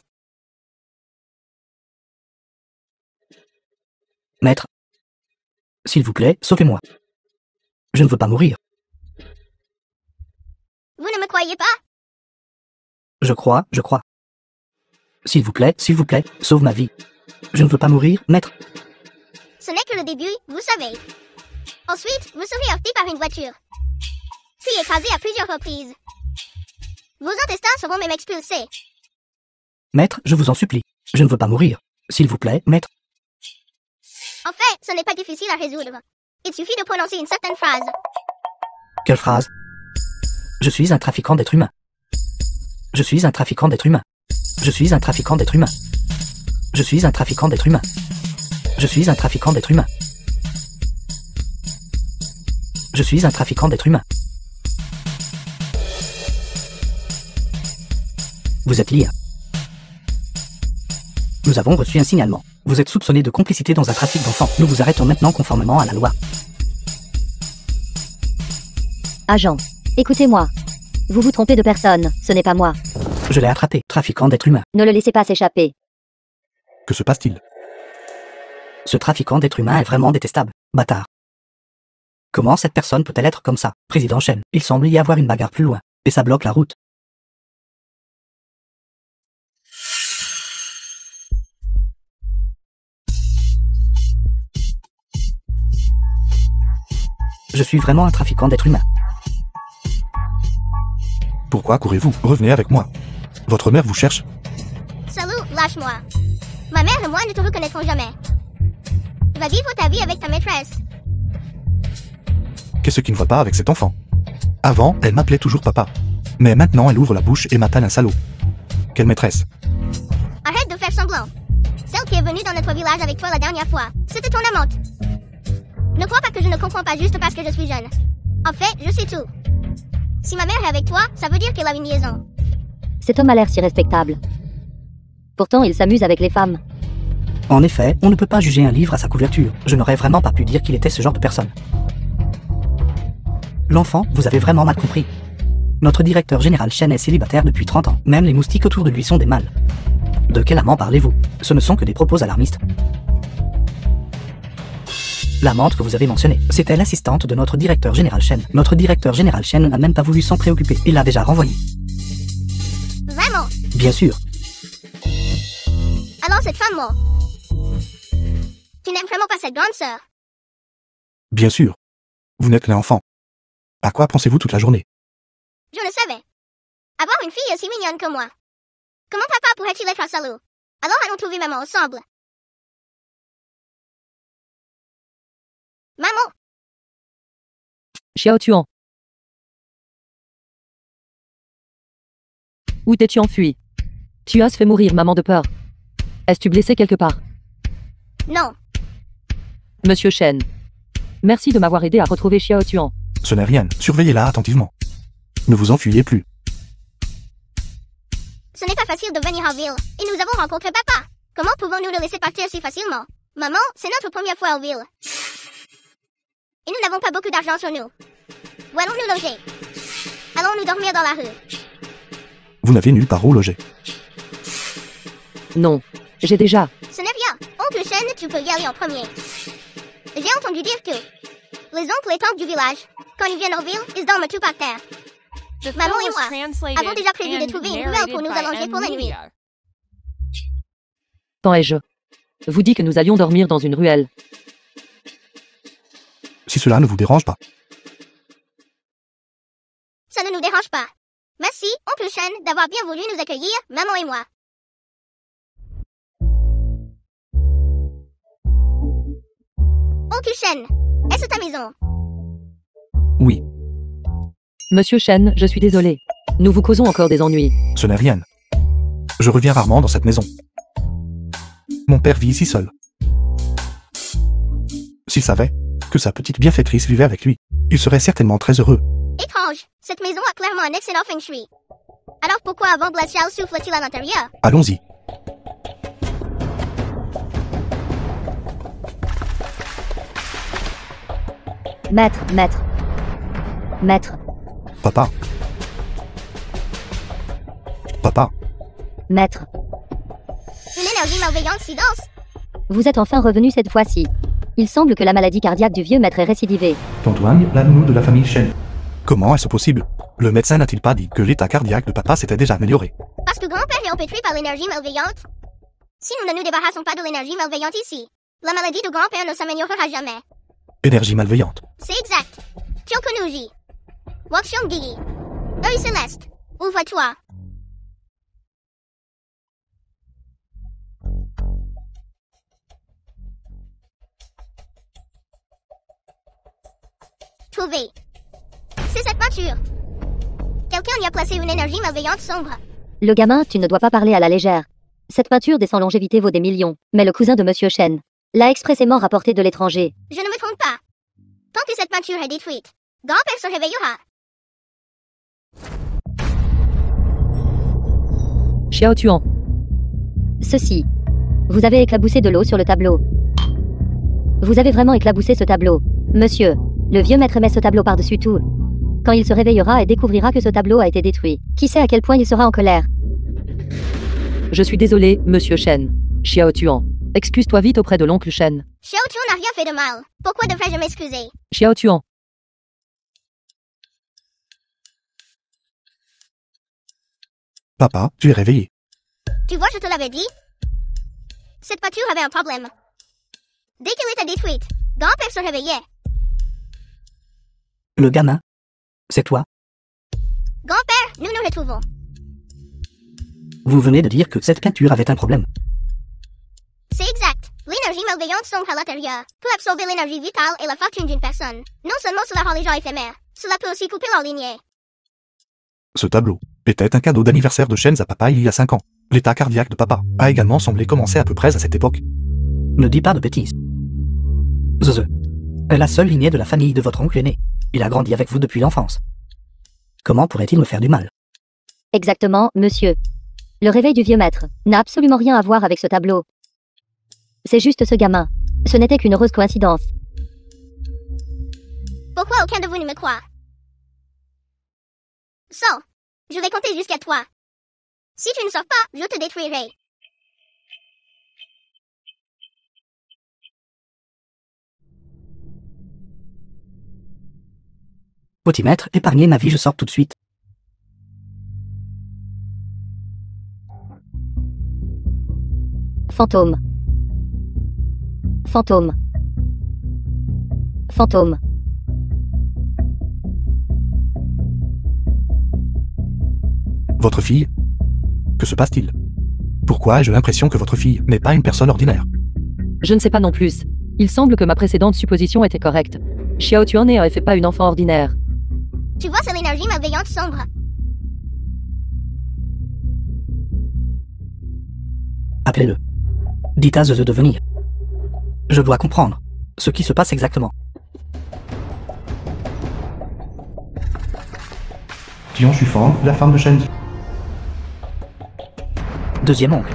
Speaker 7: Maître. S'il vous plaît, sauvez-moi. Je ne veux pas mourir.
Speaker 4: Vous ne me croyez pas?
Speaker 7: Je crois. S'il vous plaît, sauve ma vie. Je ne veux pas mourir, maître.
Speaker 4: Ce n'est que le début, vous savez. Ensuite, vous serez heurté par une voiture. Puis écrasé à plusieurs reprises. Vos intestins seront même expulsés.
Speaker 7: Maître, je vous en supplie. Je ne veux pas mourir. S'il vous plaît, maître.
Speaker 4: En fait, ce n'est pas difficile à résoudre. Il suffit de prononcer une certaine phrase.
Speaker 7: Quelle phrase? Je suis un trafiquant d'êtres humains. Je suis un trafiquant d'êtres humains. Je suis un trafiquant d'êtres humains. Je suis un trafiquant d'êtres humains. Je suis un trafiquant d'êtres humains. Je suis un trafiquant d'êtres humains. Vous êtes lié. Nous avons reçu un signalement. Vous êtes soupçonné de complicité dans un trafic d'enfants. Nous vous arrêtons maintenant conformément à la loi.
Speaker 3: Agent, écoutez-moi. Vous vous trompez de personne, ce n'est pas moi.
Speaker 7: Je l'ai attrapé, trafiquant d'êtres humains.
Speaker 3: Ne le laissez pas s'échapper.
Speaker 2: Que se passe-t-il?
Speaker 7: Ce trafiquant d'êtres humains est vraiment détestable. Bâtard. Comment cette personne peut-elle être comme ça? Président Shen, il semble y avoir une bagarre plus loin. Et ça bloque la route. Je suis vraiment un trafiquant d'êtres humains.
Speaker 2: Pourquoi courez-vous? Revenez avec moi. Votre mère vous cherche.
Speaker 4: Salut, lâche-moi. Ma mère et moi ne te reconnaîtrons jamais. Va vivre ta vie avec ta maîtresse.
Speaker 2: Qu'est-ce qui ne va pas avec cet enfant? Avant, elle m'appelait toujours papa. Mais maintenant, elle ouvre la bouche et m'appelle un salaud. Quelle maîtresse?
Speaker 4: Arrête de faire semblant. Celle qui est venue dans notre village avec toi la dernière fois, c'était ton amante. Ne crois pas que je ne comprends pas juste parce que je suis jeune. En fait, je sais tout. Si ma mère est avec toi, ça veut dire qu'elle a une liaison.
Speaker 3: Cet homme a l'air si respectable. Pourtant, il s'amuse avec les femmes.
Speaker 7: En effet, on ne peut pas juger un livre à sa couverture. Je n'aurais vraiment pas pu dire qu'il était ce genre de personne. L'enfant, vous avez vraiment mal compris. Notre directeur général Shen est célibataire depuis 30 ans. Même les moustiques autour de lui sont des mâles. De quel amant parlez-vous? Ce ne sont que des propos alarmistes. L'amante que vous avez mentionnée, c'était l'assistante de notre directeur général Shen. Notre directeur général Shen n'a même pas voulu s'en préoccuper. Il l'a déjà renvoyée.
Speaker 4: Vraiment?
Speaker 7: Bien sûr.
Speaker 4: Alors cette femme, moi. Tu n'aimes vraiment pas cette grande sœur?
Speaker 2: Bien sûr. Vous n'êtes qu'un enfant. À quoi pensez-vous toute la journée?
Speaker 4: Je le savais. Avoir une fille aussi mignonne que moi. Comment papa pourrait-il être un salaud? Alors allons trouver maman ensemble. Maman,
Speaker 1: Xiao Tuan. Où t'es-tu enfui? Tu as fait mourir maman de peur. Est-ce-tu blessé quelque part?
Speaker 4: non.
Speaker 1: Monsieur Shen. Merci de m'avoir aidé à retrouver Xiao Tuan.
Speaker 2: Ce n'est rien, surveillez-la attentivement. Ne vous enfuyez plus.
Speaker 4: Ce n'est pas facile de venir en ville, et nous avons rencontré papa. Comment pouvons-nous le laisser partir si facilement? Maman, c'est notre première fois en ville. Et nous n'avons pas beaucoup d'argent sur nous. Où allons-nous loger? Allons-nous dormir dans la rue?
Speaker 2: Vous n'avez nulle part où loger.
Speaker 1: Non. J'ai déjà.
Speaker 4: Ce n'est rien. Oncle Shen, tu peux y aller en premier. J'ai entendu dire que les oncles et tantes du village, quand ils viennent en ville, ils dorment tout par terre.
Speaker 6: The
Speaker 4: Maman
Speaker 6: film
Speaker 4: et
Speaker 6: was
Speaker 4: moi
Speaker 6: translated
Speaker 4: avons déjà prévu de
Speaker 6: and
Speaker 4: trouver une
Speaker 6: narrated
Speaker 4: ruelle pour nous
Speaker 6: by
Speaker 4: allonger pour la nuit.
Speaker 6: Amelia.
Speaker 1: Quand ai-je vous dit que nous allions dormir dans une ruelle?
Speaker 2: Si cela ne vous dérange pas.
Speaker 4: Ça ne nous dérange pas. Merci, oncle Shen, d'avoir bien voulu nous accueillir, maman et moi. Oncle Shen, est-ce ta maison?
Speaker 2: Oui,
Speaker 1: Monsieur Shen, je suis désolé. Nous vous causons encore des ennuis.
Speaker 2: ce n'est rien. Je reviens rarement dans cette maison. Mon père vit ici seul. S'il savait que sa petite bienfaitrice vivait avec lui, il serait certainement très heureux.
Speaker 4: Étrange, cette maison a clairement un excellent feng shui. Alors pourquoi avant glacial souffle-t-il à l'intérieur?
Speaker 2: Allons-y.
Speaker 3: Maître.
Speaker 2: Papa. Papa,
Speaker 3: Maître.
Speaker 4: Une énergie malveillante si dense.
Speaker 3: Vous êtes enfin revenu cette fois-ci. Il semble que la maladie cardiaque du vieux maître est récidivée.
Speaker 2: Tontoigne, la nounou de la famille Shen. Comment est-ce possible? Le médecin n'a-t-il pas dit que l'état cardiaque de papa s'était déjà amélioré?
Speaker 4: Parce que grand-père est empêtré par l'énergie malveillante. Si nous ne nous débarrassons pas de l'énergie malveillante ici, la maladie de grand-père ne s'améliorera jamais.
Speaker 2: Énergie malveillante.
Speaker 4: C'est exact. Tiokunuji. Wakshonggi. Œil céleste. Ouvre-toi. Trouvé. C'est cette peinture. Quelqu'un y a placé une énergie malveillante sombre.
Speaker 3: Le gamin, tu ne dois pas parler à la légère. Cette peinture des sans longévité vaut des millions, mais le cousin de Monsieur Shen l'a expressément rapporté de l'étranger.
Speaker 4: Je ne me trompe pas. Tant que cette peinture est détruite, grand-père se réveillera.
Speaker 1: Xiao Tuan.
Speaker 3: Ceci. Vous avez éclaboussé de l'eau sur le tableau. Vous avez vraiment éclaboussé ce tableau. Monsieur, le vieux maître met ce tableau par-dessus tout. Quand il se réveillera et découvrira que ce tableau a été détruit, qui sait à quel point il sera en colère.
Speaker 1: Je suis désolé, Monsieur Shen. Xiao Tuan. Excuse-toi vite auprès de l'oncle Shen.
Speaker 4: Xiao Tuan n'a rien fait de mal. Pourquoi devrais-je m'excuser?
Speaker 1: Xiao Tuan.
Speaker 2: Papa, tu es réveillé.
Speaker 4: Tu vois, je te l'avais dit. Cette peinture avait un problème. Dès qu'elle était détruite, grand-père se réveillait.
Speaker 7: Le gamin. C'est toi.
Speaker 4: Grand-père, nous nous retrouvons.
Speaker 7: Vous venez de dire que cette peinture avait un problème.
Speaker 4: C'est exact. L'énergie malveillante sombre à l'intérieur peut absorber l'énergie vitale et la fortune d'une personne. Non seulement cela rend les gens éphémères, cela peut aussi couper leur lignée.
Speaker 2: Ce tableau était un cadeau d'anniversaire de Shen à papa il y a 5 ans. L'état cardiaque de papa a également semblé commencer à peu près à cette époque.
Speaker 7: Ne dis pas de bêtises. Zeze est la seule lignée de la famille de votre oncle aîné. Il a grandi avec vous depuis l'enfance. Comment pourrait-il me faire du mal?
Speaker 3: Exactement, monsieur. Le réveil du vieux maître n'a absolument rien à voir avec ce tableau. C'est juste ce gamin. Ce n'était qu'une heureuse coïncidence.
Speaker 4: Pourquoi aucun de vous ne me croit? Sors. Je vais compter jusqu'à 3. Si tu ne sors pas, je te détruirai.
Speaker 7: Potimètre, épargnez ma vie, je sors tout de suite.
Speaker 3: Fantôme. Fantôme. Fantôme.
Speaker 2: Votre fille? Que se passe-t-il? Pourquoi ai-je l'impression que votre fille n'est pas une personne ordinaire?
Speaker 1: Je ne sais pas non plus. Il semble que ma précédente supposition était correcte. Xiao Tuan ne fait pas une enfant ordinaire.
Speaker 4: Tu vois, c'est l'énergie malveillante sombre.
Speaker 7: Appelez-le. Dites à Zeze de venir. Je dois comprendre ce qui se passe exactement.
Speaker 2: Tian Shufang, la femme de Shenji.
Speaker 7: Deuxième oncle.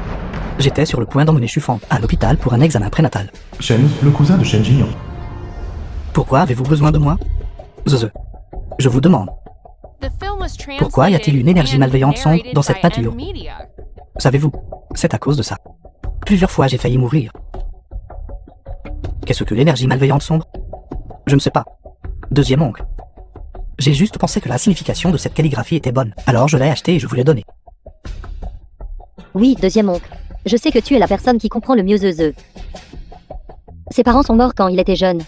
Speaker 7: J'étais sur le point d'emmener Shufang à l'hôpital pour un examen prénatal.
Speaker 2: Shen, le cousin de Shen Jinian.
Speaker 7: Pourquoi avez-vous besoin de moi? Zeze. Je vous demande. Pourquoi y a-t-il une énergie malveillante sombre dans cette peinture? Savez-vous, c'est à cause de ça. Plusieurs fois j'ai failli mourir. Qu'est-ce que l'énergie malveillante sombre? Je ne sais pas. Deuxième oncle. J'ai juste pensé que la signification de cette calligraphie était bonne, alors je l'ai achetée et je vous l'ai donnée.
Speaker 3: Oui, deuxième oncle. Je sais que tu es la personne qui comprend le mieux Zeze. Ses parents sont morts quand il était jeune.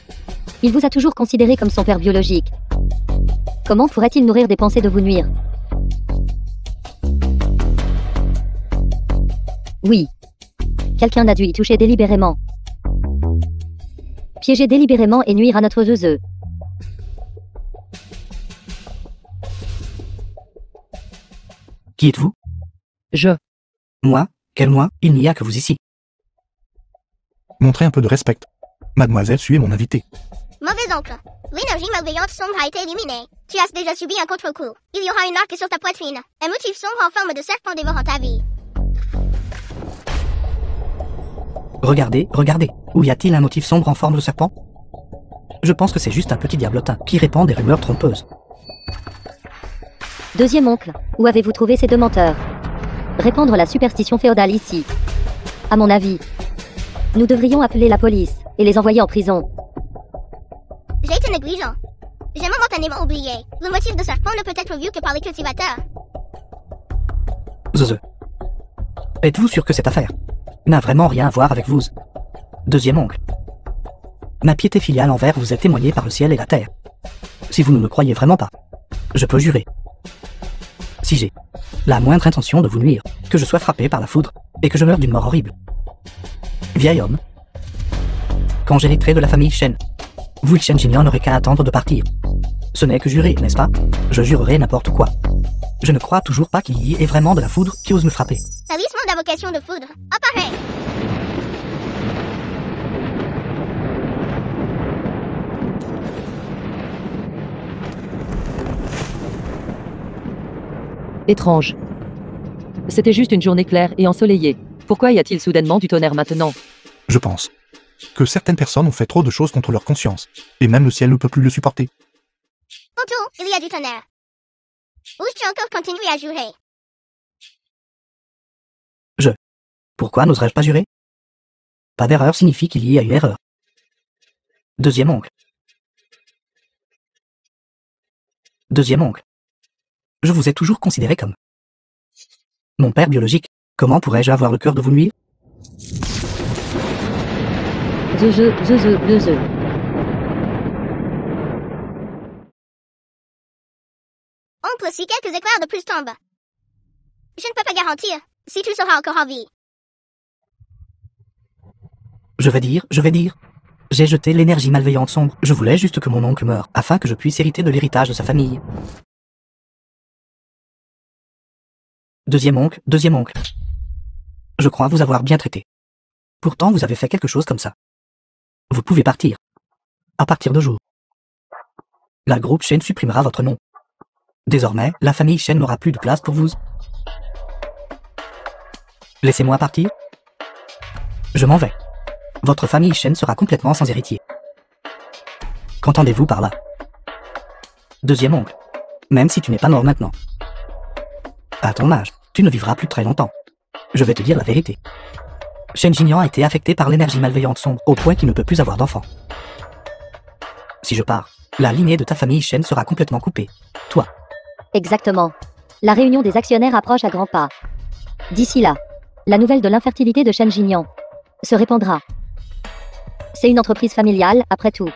Speaker 3: Il vous a toujours considéré comme son père biologique. Comment pourrait-il nourrir des pensées de vous nuire? Oui. Quelqu'un a dû y toucher délibérément. Piéger délibérément et nuire à notre Zeze.
Speaker 7: Qui êtes-vous? Moi? Quel moi? Il n'y a que vous ici.
Speaker 2: Montrez un peu de respect. Mademoiselle, suivez mon invité.
Speaker 4: Mauvais oncle. L'énergie malveillante sombre a été éliminée. Tu as déjà subi un contre-coup. Il y aura une arc sur ta poitrine. Un motif sombre en forme de serpent dévorant ta vie.
Speaker 7: Regardez, regardez. Où y a-t-il un motif sombre en forme de serpent? Je pense que c'est juste un petit diablotin qui répand des rumeurs trompeuses.
Speaker 3: Deuxième oncle, où avez-vous trouvé ces deux menteurs? Répandre la superstition féodale ici. À mon avis, nous devrions appeler la police et les envoyer en prison.
Speaker 4: J'ai été négligent. J'ai momentanément oublié. Le motif de serpent ne peut être vu que par les cultivateurs.
Speaker 7: Zeze. Êtes-vous sûr que cette affaire n'a vraiment rien à voir avec vous? Deuxième oncle. Ma piété filiale envers vous est témoignée par le ciel et la terre. Si vous ne me croyez vraiment pas, je peux jurer. Si j'ai la moindre intention de vous nuire, que je sois frappé par la foudre, et que je meure d'une mort horrible. Vieil homme. Quand j'hériterai de la famille Shen, vous et Shen Jinian n'aurez qu'à attendre de partir. Ce n'est que jurer, n'est-ce pas? Je jurerai n'importe quoi. Je ne crois toujours pas qu'il y ait vraiment de la foudre qui ose me frapper.
Speaker 4: Talisman d'invocation de foudre. Apparaît.
Speaker 1: Étrange. C'était juste une journée claire et ensoleillée. Pourquoi y a-t-il soudainement du tonnerre maintenant?
Speaker 2: Je pense que certaines personnes ont fait trop de choses contre leur conscience, et même le ciel ne peut plus le supporter.
Speaker 4: Autour, il y a du tonnerre. Oses-tu encore continuer à jurer?
Speaker 7: Pourquoi n'oserais-je pas jurer? Pas d'erreur signifie qu'il y a une erreur. Deuxième oncle. Deuxième oncle. Je vous ai toujours considéré comme mon père biologique. Comment pourrais-je avoir le cœur de vous nuire?
Speaker 3: Zeze.
Speaker 4: Oncle, si quelques éclairs de plus tombent. Je ne peux pas garantir si tu seras encore en vie.
Speaker 7: Je vais dire. J'ai jeté l'énergie malveillante sombre. Je voulais juste que mon oncle meure, afin que je puisse hériter de l'héritage de sa famille. Deuxième oncle. Je crois vous avoir bien traité. Pourtant, vous avez fait quelque chose comme ça. Vous pouvez partir. À partir de jour. La groupe Shen supprimera votre nom. Désormais, la famille Shen n'aura plus de place pour vous. Laissez-moi partir. Je m'en vais. Votre famille Shen sera complètement sans héritier. Qu'entendez-vous par là? Deuxième oncle. Même si tu n'es pas mort maintenant. À ton âge, tu ne vivras plus très longtemps. Je vais te dire la vérité. Shen Jinian a été affecté par l'énergie malveillante sombre, au point qu'il ne peut plus avoir d'enfant. Si je pars, La lignée de ta famille Shen sera complètement coupée. Toi,
Speaker 3: Exactement. La réunion des actionnaires approche à grands pas. D'ici là, la nouvelle de l'infertilité de Shen Jinian se répandra. C'est une entreprise familiale, après tout.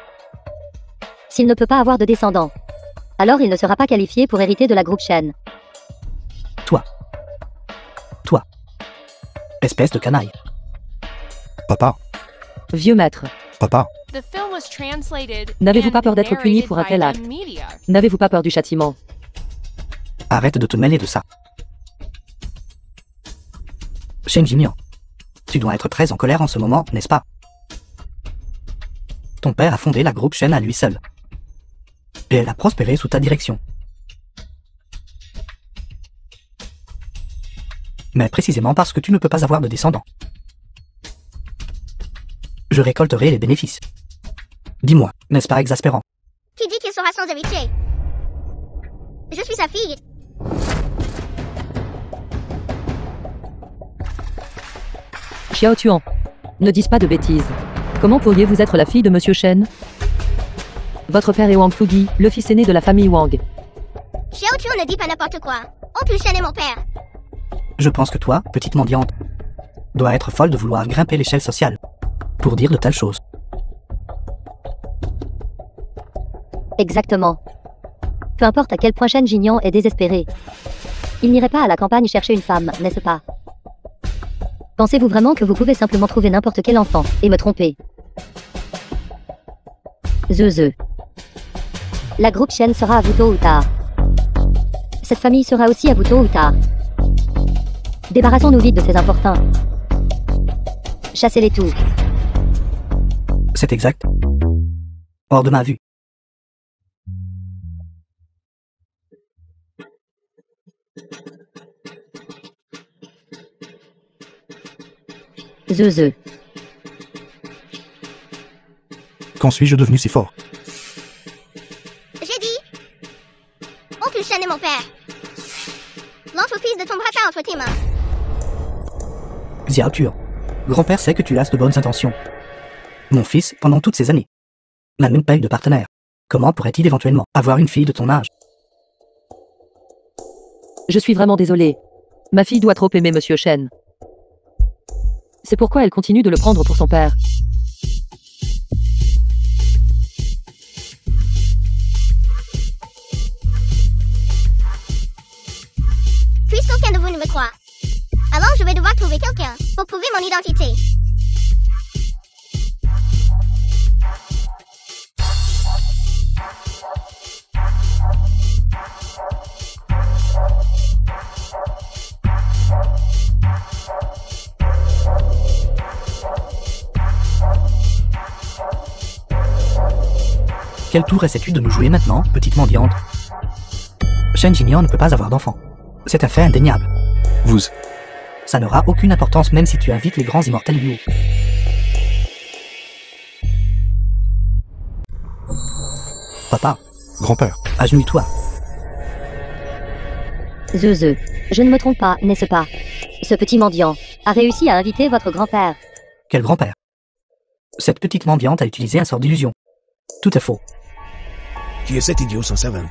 Speaker 3: S'il ne peut pas avoir de descendants, alors il ne sera pas qualifié pour hériter de la groupe Shen.
Speaker 7: espèce de canaille.
Speaker 2: Papa,
Speaker 1: Vieux maître,
Speaker 2: papa,
Speaker 6: The film was translated
Speaker 1: N'avez-vous pas
Speaker 6: and
Speaker 1: peur d'être puni pour un
Speaker 6: narrated
Speaker 1: tel
Speaker 6: by
Speaker 1: acte?
Speaker 6: Media.
Speaker 1: n'avez-vous pas peur du châtiment?
Speaker 7: Arrête de te mêler de ça. Shen Jimian, tu dois être très en colère en ce moment, n'est-ce pas? Ton père a fondé la groupe Shen à lui seul. Et elle a prospéré sous ta direction. Mais précisément parce que tu ne peux pas avoir de descendants. Je récolterai les bénéfices. Dis-moi, n'est-ce pas exaspérant?
Speaker 4: Qui dit qu'il sera sans héritier? Je suis sa fille.
Speaker 1: Xiao Tuan, ne dis pas de bêtises. Comment pourriez-vous être la fille de Monsieur Shen? Votre père est Wang Fugi, le fils aîné de la famille Wang.
Speaker 4: Xiao Tuan ne dit pas n'importe quoi. Oncle Shen est mon père.
Speaker 7: Je pense que toi, petite mendiante, dois être folle de vouloir grimper l'échelle sociale pour dire de telles choses.
Speaker 3: Exactement. Peu importe à quel point Shen Jinian est désespéré. Il n'irait pas à la campagne chercher une femme, n'est-ce pas? Pensez-vous vraiment que vous pouvez simplement trouver n'importe quel enfant et me tromper? Zeu. La groupe Shen sera à vous tôt ou tard. Cette famille sera aussi à vous tôt ou tard. Débarrassons-nous vite de ces importuns. Chassez-les tous.
Speaker 7: C'est exact. Hors de ma vue.
Speaker 3: Zeu.
Speaker 2: quand suis-je devenu si fort?
Speaker 4: J'ai dit. Oncle Shen est mon père. L'entreprise ne tombera pas entre tes mains.
Speaker 7: Xiao Tuan, grand-père sait que tu as de bonnes intentions. Mon fils, pendant toutes ces années, n'a même pas eu de partenaire. Comment pourrait-il éventuellement avoir une fille de ton âge?
Speaker 1: Je suis vraiment désolé. Ma fille doit trop aimer Monsieur Shen. C'est pourquoi elle continue de le prendre pour son père.
Speaker 4: Puisqu'aucun de vous ne me croit, alors je vais devoir trouver quelqu'un pour prouver mon identité.
Speaker 7: Quel tour essaies-tu de nous jouer maintenant, petite mendiante? Shen Jinian ne peut pas avoir d'enfant. C'est un fait indéniable.
Speaker 2: Vous,
Speaker 7: Ça n'aura aucune importance même si tu invites les grands immortels du haut. Papa,
Speaker 2: grand-père,
Speaker 7: agenouille-toi.
Speaker 3: Zeu. Je ne me trompe pas, n'est-ce pas? Ce petit mendiant a réussi à inviter votre grand-père.
Speaker 7: Quel grand-père? Cette petite mendiante a utilisé un sort d'illusion. Tout est faux.
Speaker 5: Qui est cet idiot sans savane?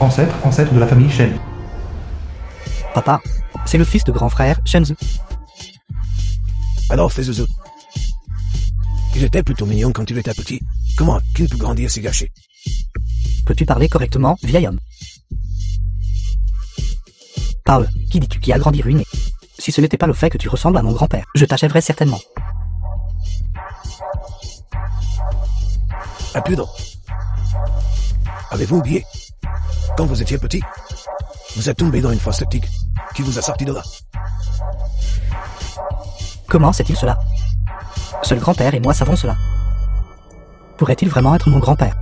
Speaker 2: ancêtre de la famille Shen.
Speaker 7: Papa, c'est le fils de grand frère Shenzi.
Speaker 5: Alors fais zozo. Il était plutôt mignon quand il était petit. Comment qu'il peut grandir si gâché?
Speaker 7: Peux-tu parler correctement, vieil homme? Parle, qui dis-tu qui a grandi ruiné? Si ce n'était pas le fait que tu ressembles à mon grand-père, je t'achèverais certainement.
Speaker 5: Impudent. Avez-vous oublié? Quand vous étiez petit, vous êtes tombé dans une fosse sceptique qui vous a sorti de là.
Speaker 7: Comment sait-il cela? Seul grand-père et moi savons cela. Pourrait-il vraiment être mon grand-père?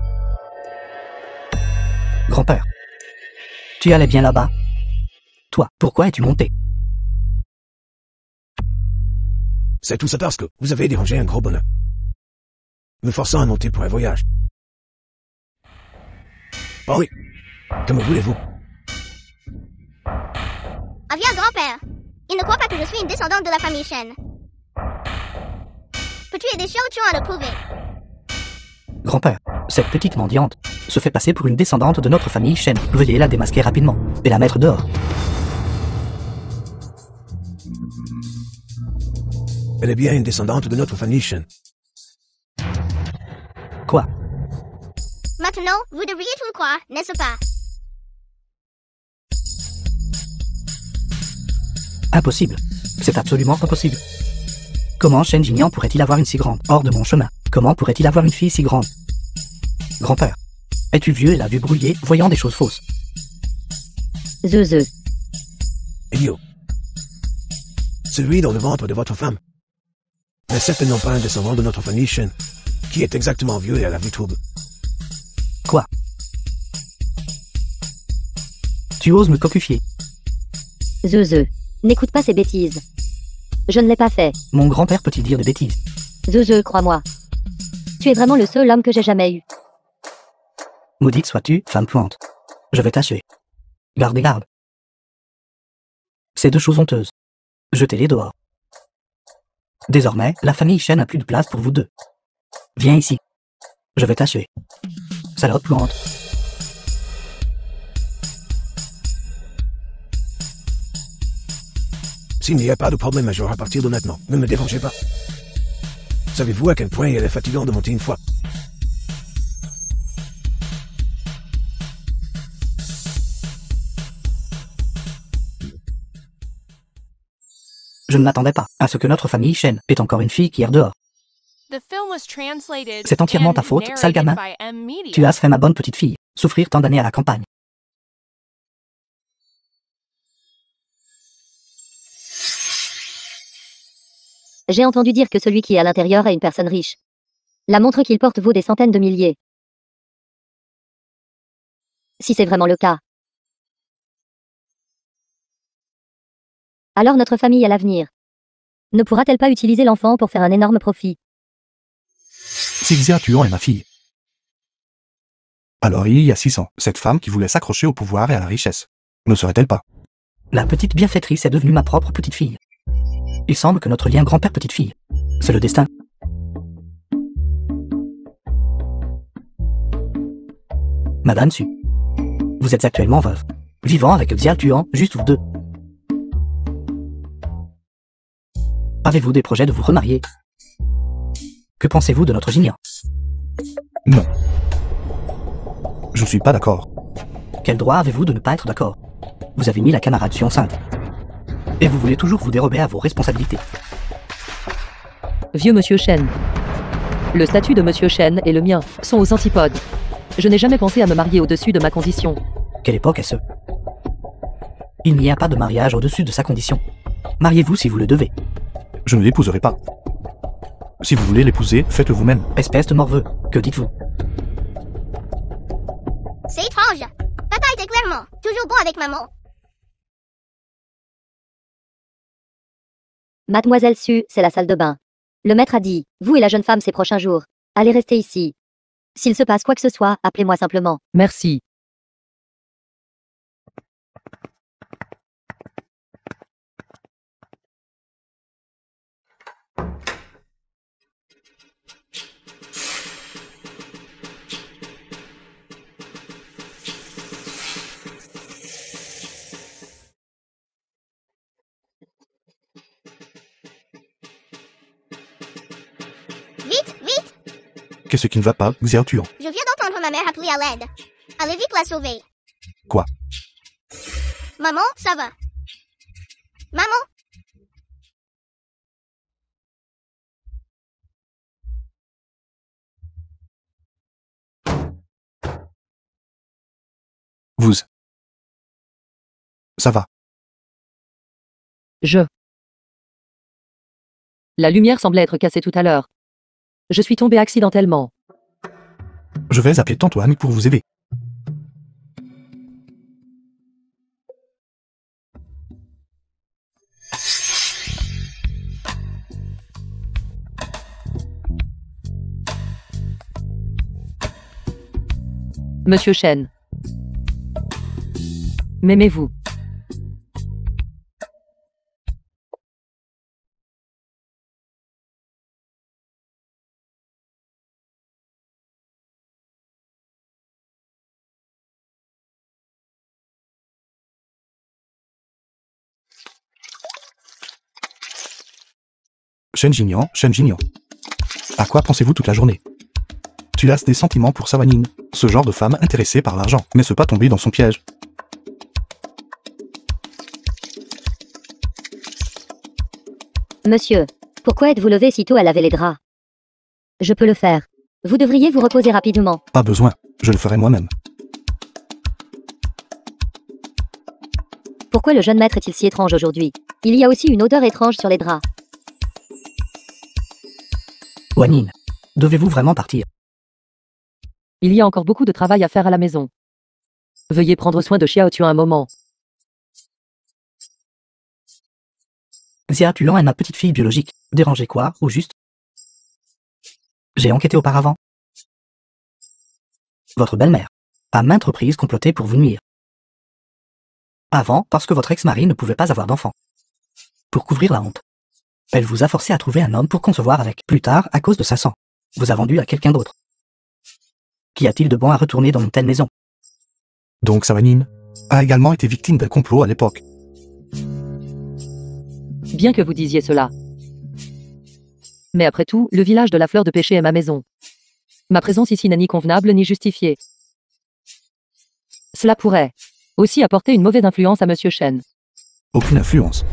Speaker 7: Grand-père, tu allais bien là-bas? Toi, pourquoi es-tu monté?
Speaker 5: C'est tout ça parce que vous avez dérangé un gros bonheur, me forçant à monter pour un voyage. Oh oui, que me voulez-vous?
Speaker 4: Aviez grand-père. Il ne croit pas que je suis une descendante de la famille Shen. Peux-tu aider Xiao Chuan à le prouver?
Speaker 7: Grand-père, Cette petite mendiante se fait passer pour une descendante de notre famille Shen. Veuillez la démasquer rapidement et la mettre dehors.
Speaker 5: Elle est bien une descendante de notre famille Shen.
Speaker 7: Quoi?
Speaker 4: Maintenant, vous devriez tout le croire, n'est-ce pas?
Speaker 7: Impossible. C'est absolument impossible. Comment Shen Jinian pourrait-il avoir une si grande hors de mon chemin? Comment pourrait-il avoir une fille si grande? Grand-père, es-tu vieux et la vue brouillée, voyant des choses fausses?
Speaker 3: Zeu.
Speaker 5: Elio. Celui dans le ventre de votre femme n'est certainement pas un descendant de notre famille Shen, qui est exactement vieux et à la vue trouble.
Speaker 7: Quoi? Tu oses me cocufier?
Speaker 3: Zeu. N'écoute pas ces bêtises. Je ne l'ai pas fait.
Speaker 7: Mon grand-père peut-il dire des bêtises?
Speaker 3: Zeu, crois-moi. Tu es vraiment le seul homme que j'ai jamais eu.
Speaker 7: Maudite sois-tu, femme puante. Je vais t'achever. Gardez garde. Ces deux choses honteuses. Jetez-les dehors. Désormais, la famille Shen n'a plus de place pour vous deux. Viens ici. Je vais t'achever. Salope puante.
Speaker 5: S'il n'y a pas de problème majeur à partir de maintenant, ne me dérangez pas. Savez-vous à quel point il est fatigant de monter une fois?
Speaker 7: Je ne m'attendais pas à ce que notre famille Shen ait encore une fille qui erre dehors. C'est entièrement ta faute, sale gamin. Tu as fait ma bonne petite fille souffrir tant d'années à la campagne.
Speaker 3: J'ai entendu dire que celui qui est à l'intérieur est une personne riche. La montre qu'il porte vaut des centaines de milliers. Si c'est vraiment le cas. Alors notre famille a l'avenir. Ne pourra-t-elle pas utiliser l'enfant pour faire un énorme profit?
Speaker 2: Si Xia Tuan est ma fille. Alors il y a 6 ans, cette femme qui voulait s'accrocher au pouvoir et à la richesse. Ne serait-elle pas?
Speaker 7: La petite bienfaitrice est devenue ma propre petite fille. Il semble que notre lien grand-père-petite fille, c'est le destin. Madame Su, vous êtes actuellement veuve, vivant avec Xia Tuan, juste vous deux. Avez-vous des projets de vous remarier? Que pensez-vous de notre Jinian?
Speaker 2: Non. Je ne suis pas d'accord.
Speaker 7: Quel droit avez-vous de ne pas être d'accord? Vous avez mis la camarade Su enceinte. Et vous voulez toujours vous dérober à vos responsabilités.
Speaker 1: Vieux Monsieur Shen. Le statut de Monsieur Shen et le mien sont aux antipodes. Je n'ai jamais pensé à me marier au-dessus de ma condition.
Speaker 7: Quelle époque est-ce? Il n'y a pas de mariage au-dessus de sa condition. Mariez-vous si vous le devez.
Speaker 2: Je ne l'épouserai pas. Si vous voulez l'épouser, faites-le vous-même.
Speaker 7: Espèce de morveux, que dites-vous?
Speaker 4: C'est étrange. Papa était clairement toujours bon avec maman.
Speaker 3: Mademoiselle Su, c'est la salle de bain. Le maître a dit, vous et la jeune femme ces prochains jours, allez rester ici. S'il se passe quoi que ce soit, appelez-moi simplement.
Speaker 1: Merci.
Speaker 4: Vite, vite!
Speaker 2: Qu'est-ce qui ne va pas, Xia Tuan?
Speaker 4: Je viens d'entendre ma mère appeler à l'aide. Allez vite la sauver.
Speaker 2: Quoi?
Speaker 4: Maman, ça va. Maman?
Speaker 2: Vous. Ça va.
Speaker 1: La lumière semblait être cassée tout à l'heure. Je suis tombée accidentellement.
Speaker 2: Je vais appeler Tante Anne pour vous aider.
Speaker 1: Monsieur Shen. M'aimez-vous?
Speaker 2: Shen Jingyan. À quoi pensez-vous toute la journée? Tu as des sentiments pour Sawanine, ce genre de femme intéressée par l'argent, mais ne pas tomber dans son piège.
Speaker 3: Monsieur, pourquoi êtes-vous levé sitôt à laver les draps? Je peux le faire. Vous devriez vous reposer rapidement.
Speaker 2: Pas besoin, je le ferai moi-même.
Speaker 3: Pourquoi le jeune maître est-il si étrange aujourd'hui? Il y a aussi une odeur étrange sur les draps.
Speaker 7: Wanine, devez-vous vraiment partir?
Speaker 1: Il y a encore beaucoup de travail à faire à la maison. Veuillez prendre soin de Xiao Tuan un moment.
Speaker 7: Xia Tuan est ma petite fille biologique. Déranger quoi, au juste? J'ai enquêté auparavant. Votre belle-mère, à maintes reprises comploté pour vous nuire. Avant, parce que votre ex-mari ne pouvait pas avoir d'enfant. Pour couvrir la honte. Elle vous a forcé à trouver un homme pour concevoir avec. Plus tard, à cause de sa sang, vous a vendu à quelqu'un d'autre. Qu'y a-t-il de bon à retourner dans une telle maison?
Speaker 2: Donc Sawanine a également été victime d'un complot à l'époque.
Speaker 1: Bien que vous disiez cela. Mais après tout, le village de la fleur de péché est ma maison. Ma présence ici n'est ni convenable ni justifiée. Cela pourrait aussi apporter une mauvaise influence à Monsieur Shen.
Speaker 2: Aucune influence.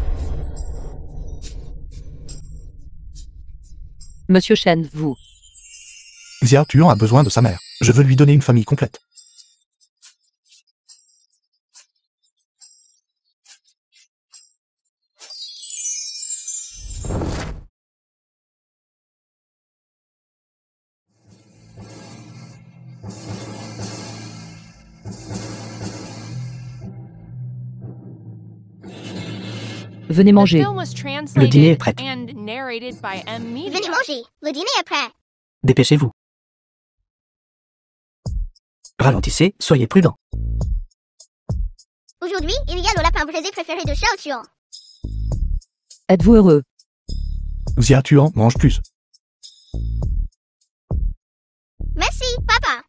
Speaker 1: Monsieur Shen, vous.
Speaker 2: Xia Tuan a besoin de sa mère. Je veux lui donner une famille complète.
Speaker 1: Venez
Speaker 6: The
Speaker 1: manger.
Speaker 6: film was
Speaker 7: Le dîner est
Speaker 6: translated
Speaker 7: prêt.
Speaker 6: and narrated by M. Media.
Speaker 4: Venez manger. Le dîner est prêt.
Speaker 7: Dépêchez-vous. Ralentissez, soyez prudent.
Speaker 4: Aujourd'hui, il y a le lapin braisé préféré de Xiao Tuan.
Speaker 1: Êtes-vous heureux?
Speaker 2: Xia Tuan mange plus.
Speaker 4: Merci, papa.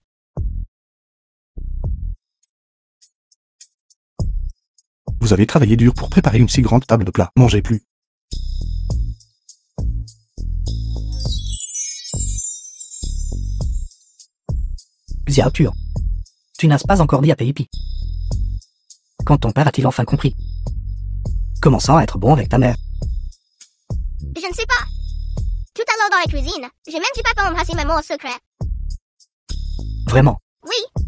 Speaker 2: Vous avez travaillé dur pour préparer une si grande table de plats. Mangez plus.
Speaker 7: Xia Tuan. Tu n'as pas encore dit à Peipi. Quand ton père a-t-il enfin compris? Commençant à être bon avec ta mère.
Speaker 4: Je ne sais pas. Tout à l'heure dans la cuisine, j'ai même dit papa embrasser maman en secret.
Speaker 7: Vraiment.
Speaker 4: Oui,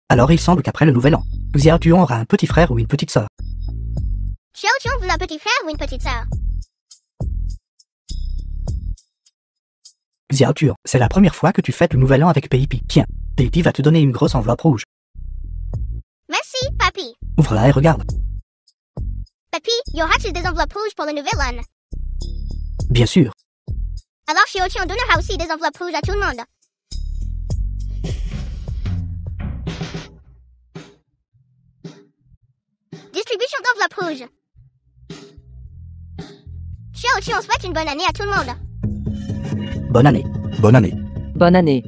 Speaker 7: Alors il semble qu'après le nouvel an, Xia Tuan aura un petit frère ou une petite sœur.
Speaker 4: Xiao Tuan veut un petit frère ou une petite sœur.
Speaker 7: Xia Tuan, c'est la première fois que tu fêtes le nouvel an avec Peipi. Tiens, Peipi va te donner une grosse enveloppe rouge.
Speaker 4: Merci, papi.
Speaker 7: Ouvre-la et regarde.
Speaker 4: Papi, il y aura-t-il des enveloppes rouges pour le nouvel an?
Speaker 7: Bien sûr.
Speaker 4: Alors Xiao Tuan donnera aussi des enveloppes rouges à tout le monde. Distribution d'enveloppes rouges. Xiao Tuan souhaite une bonne année à tout le monde.
Speaker 7: Bonne année.
Speaker 2: Bonne année.
Speaker 1: Bonne année.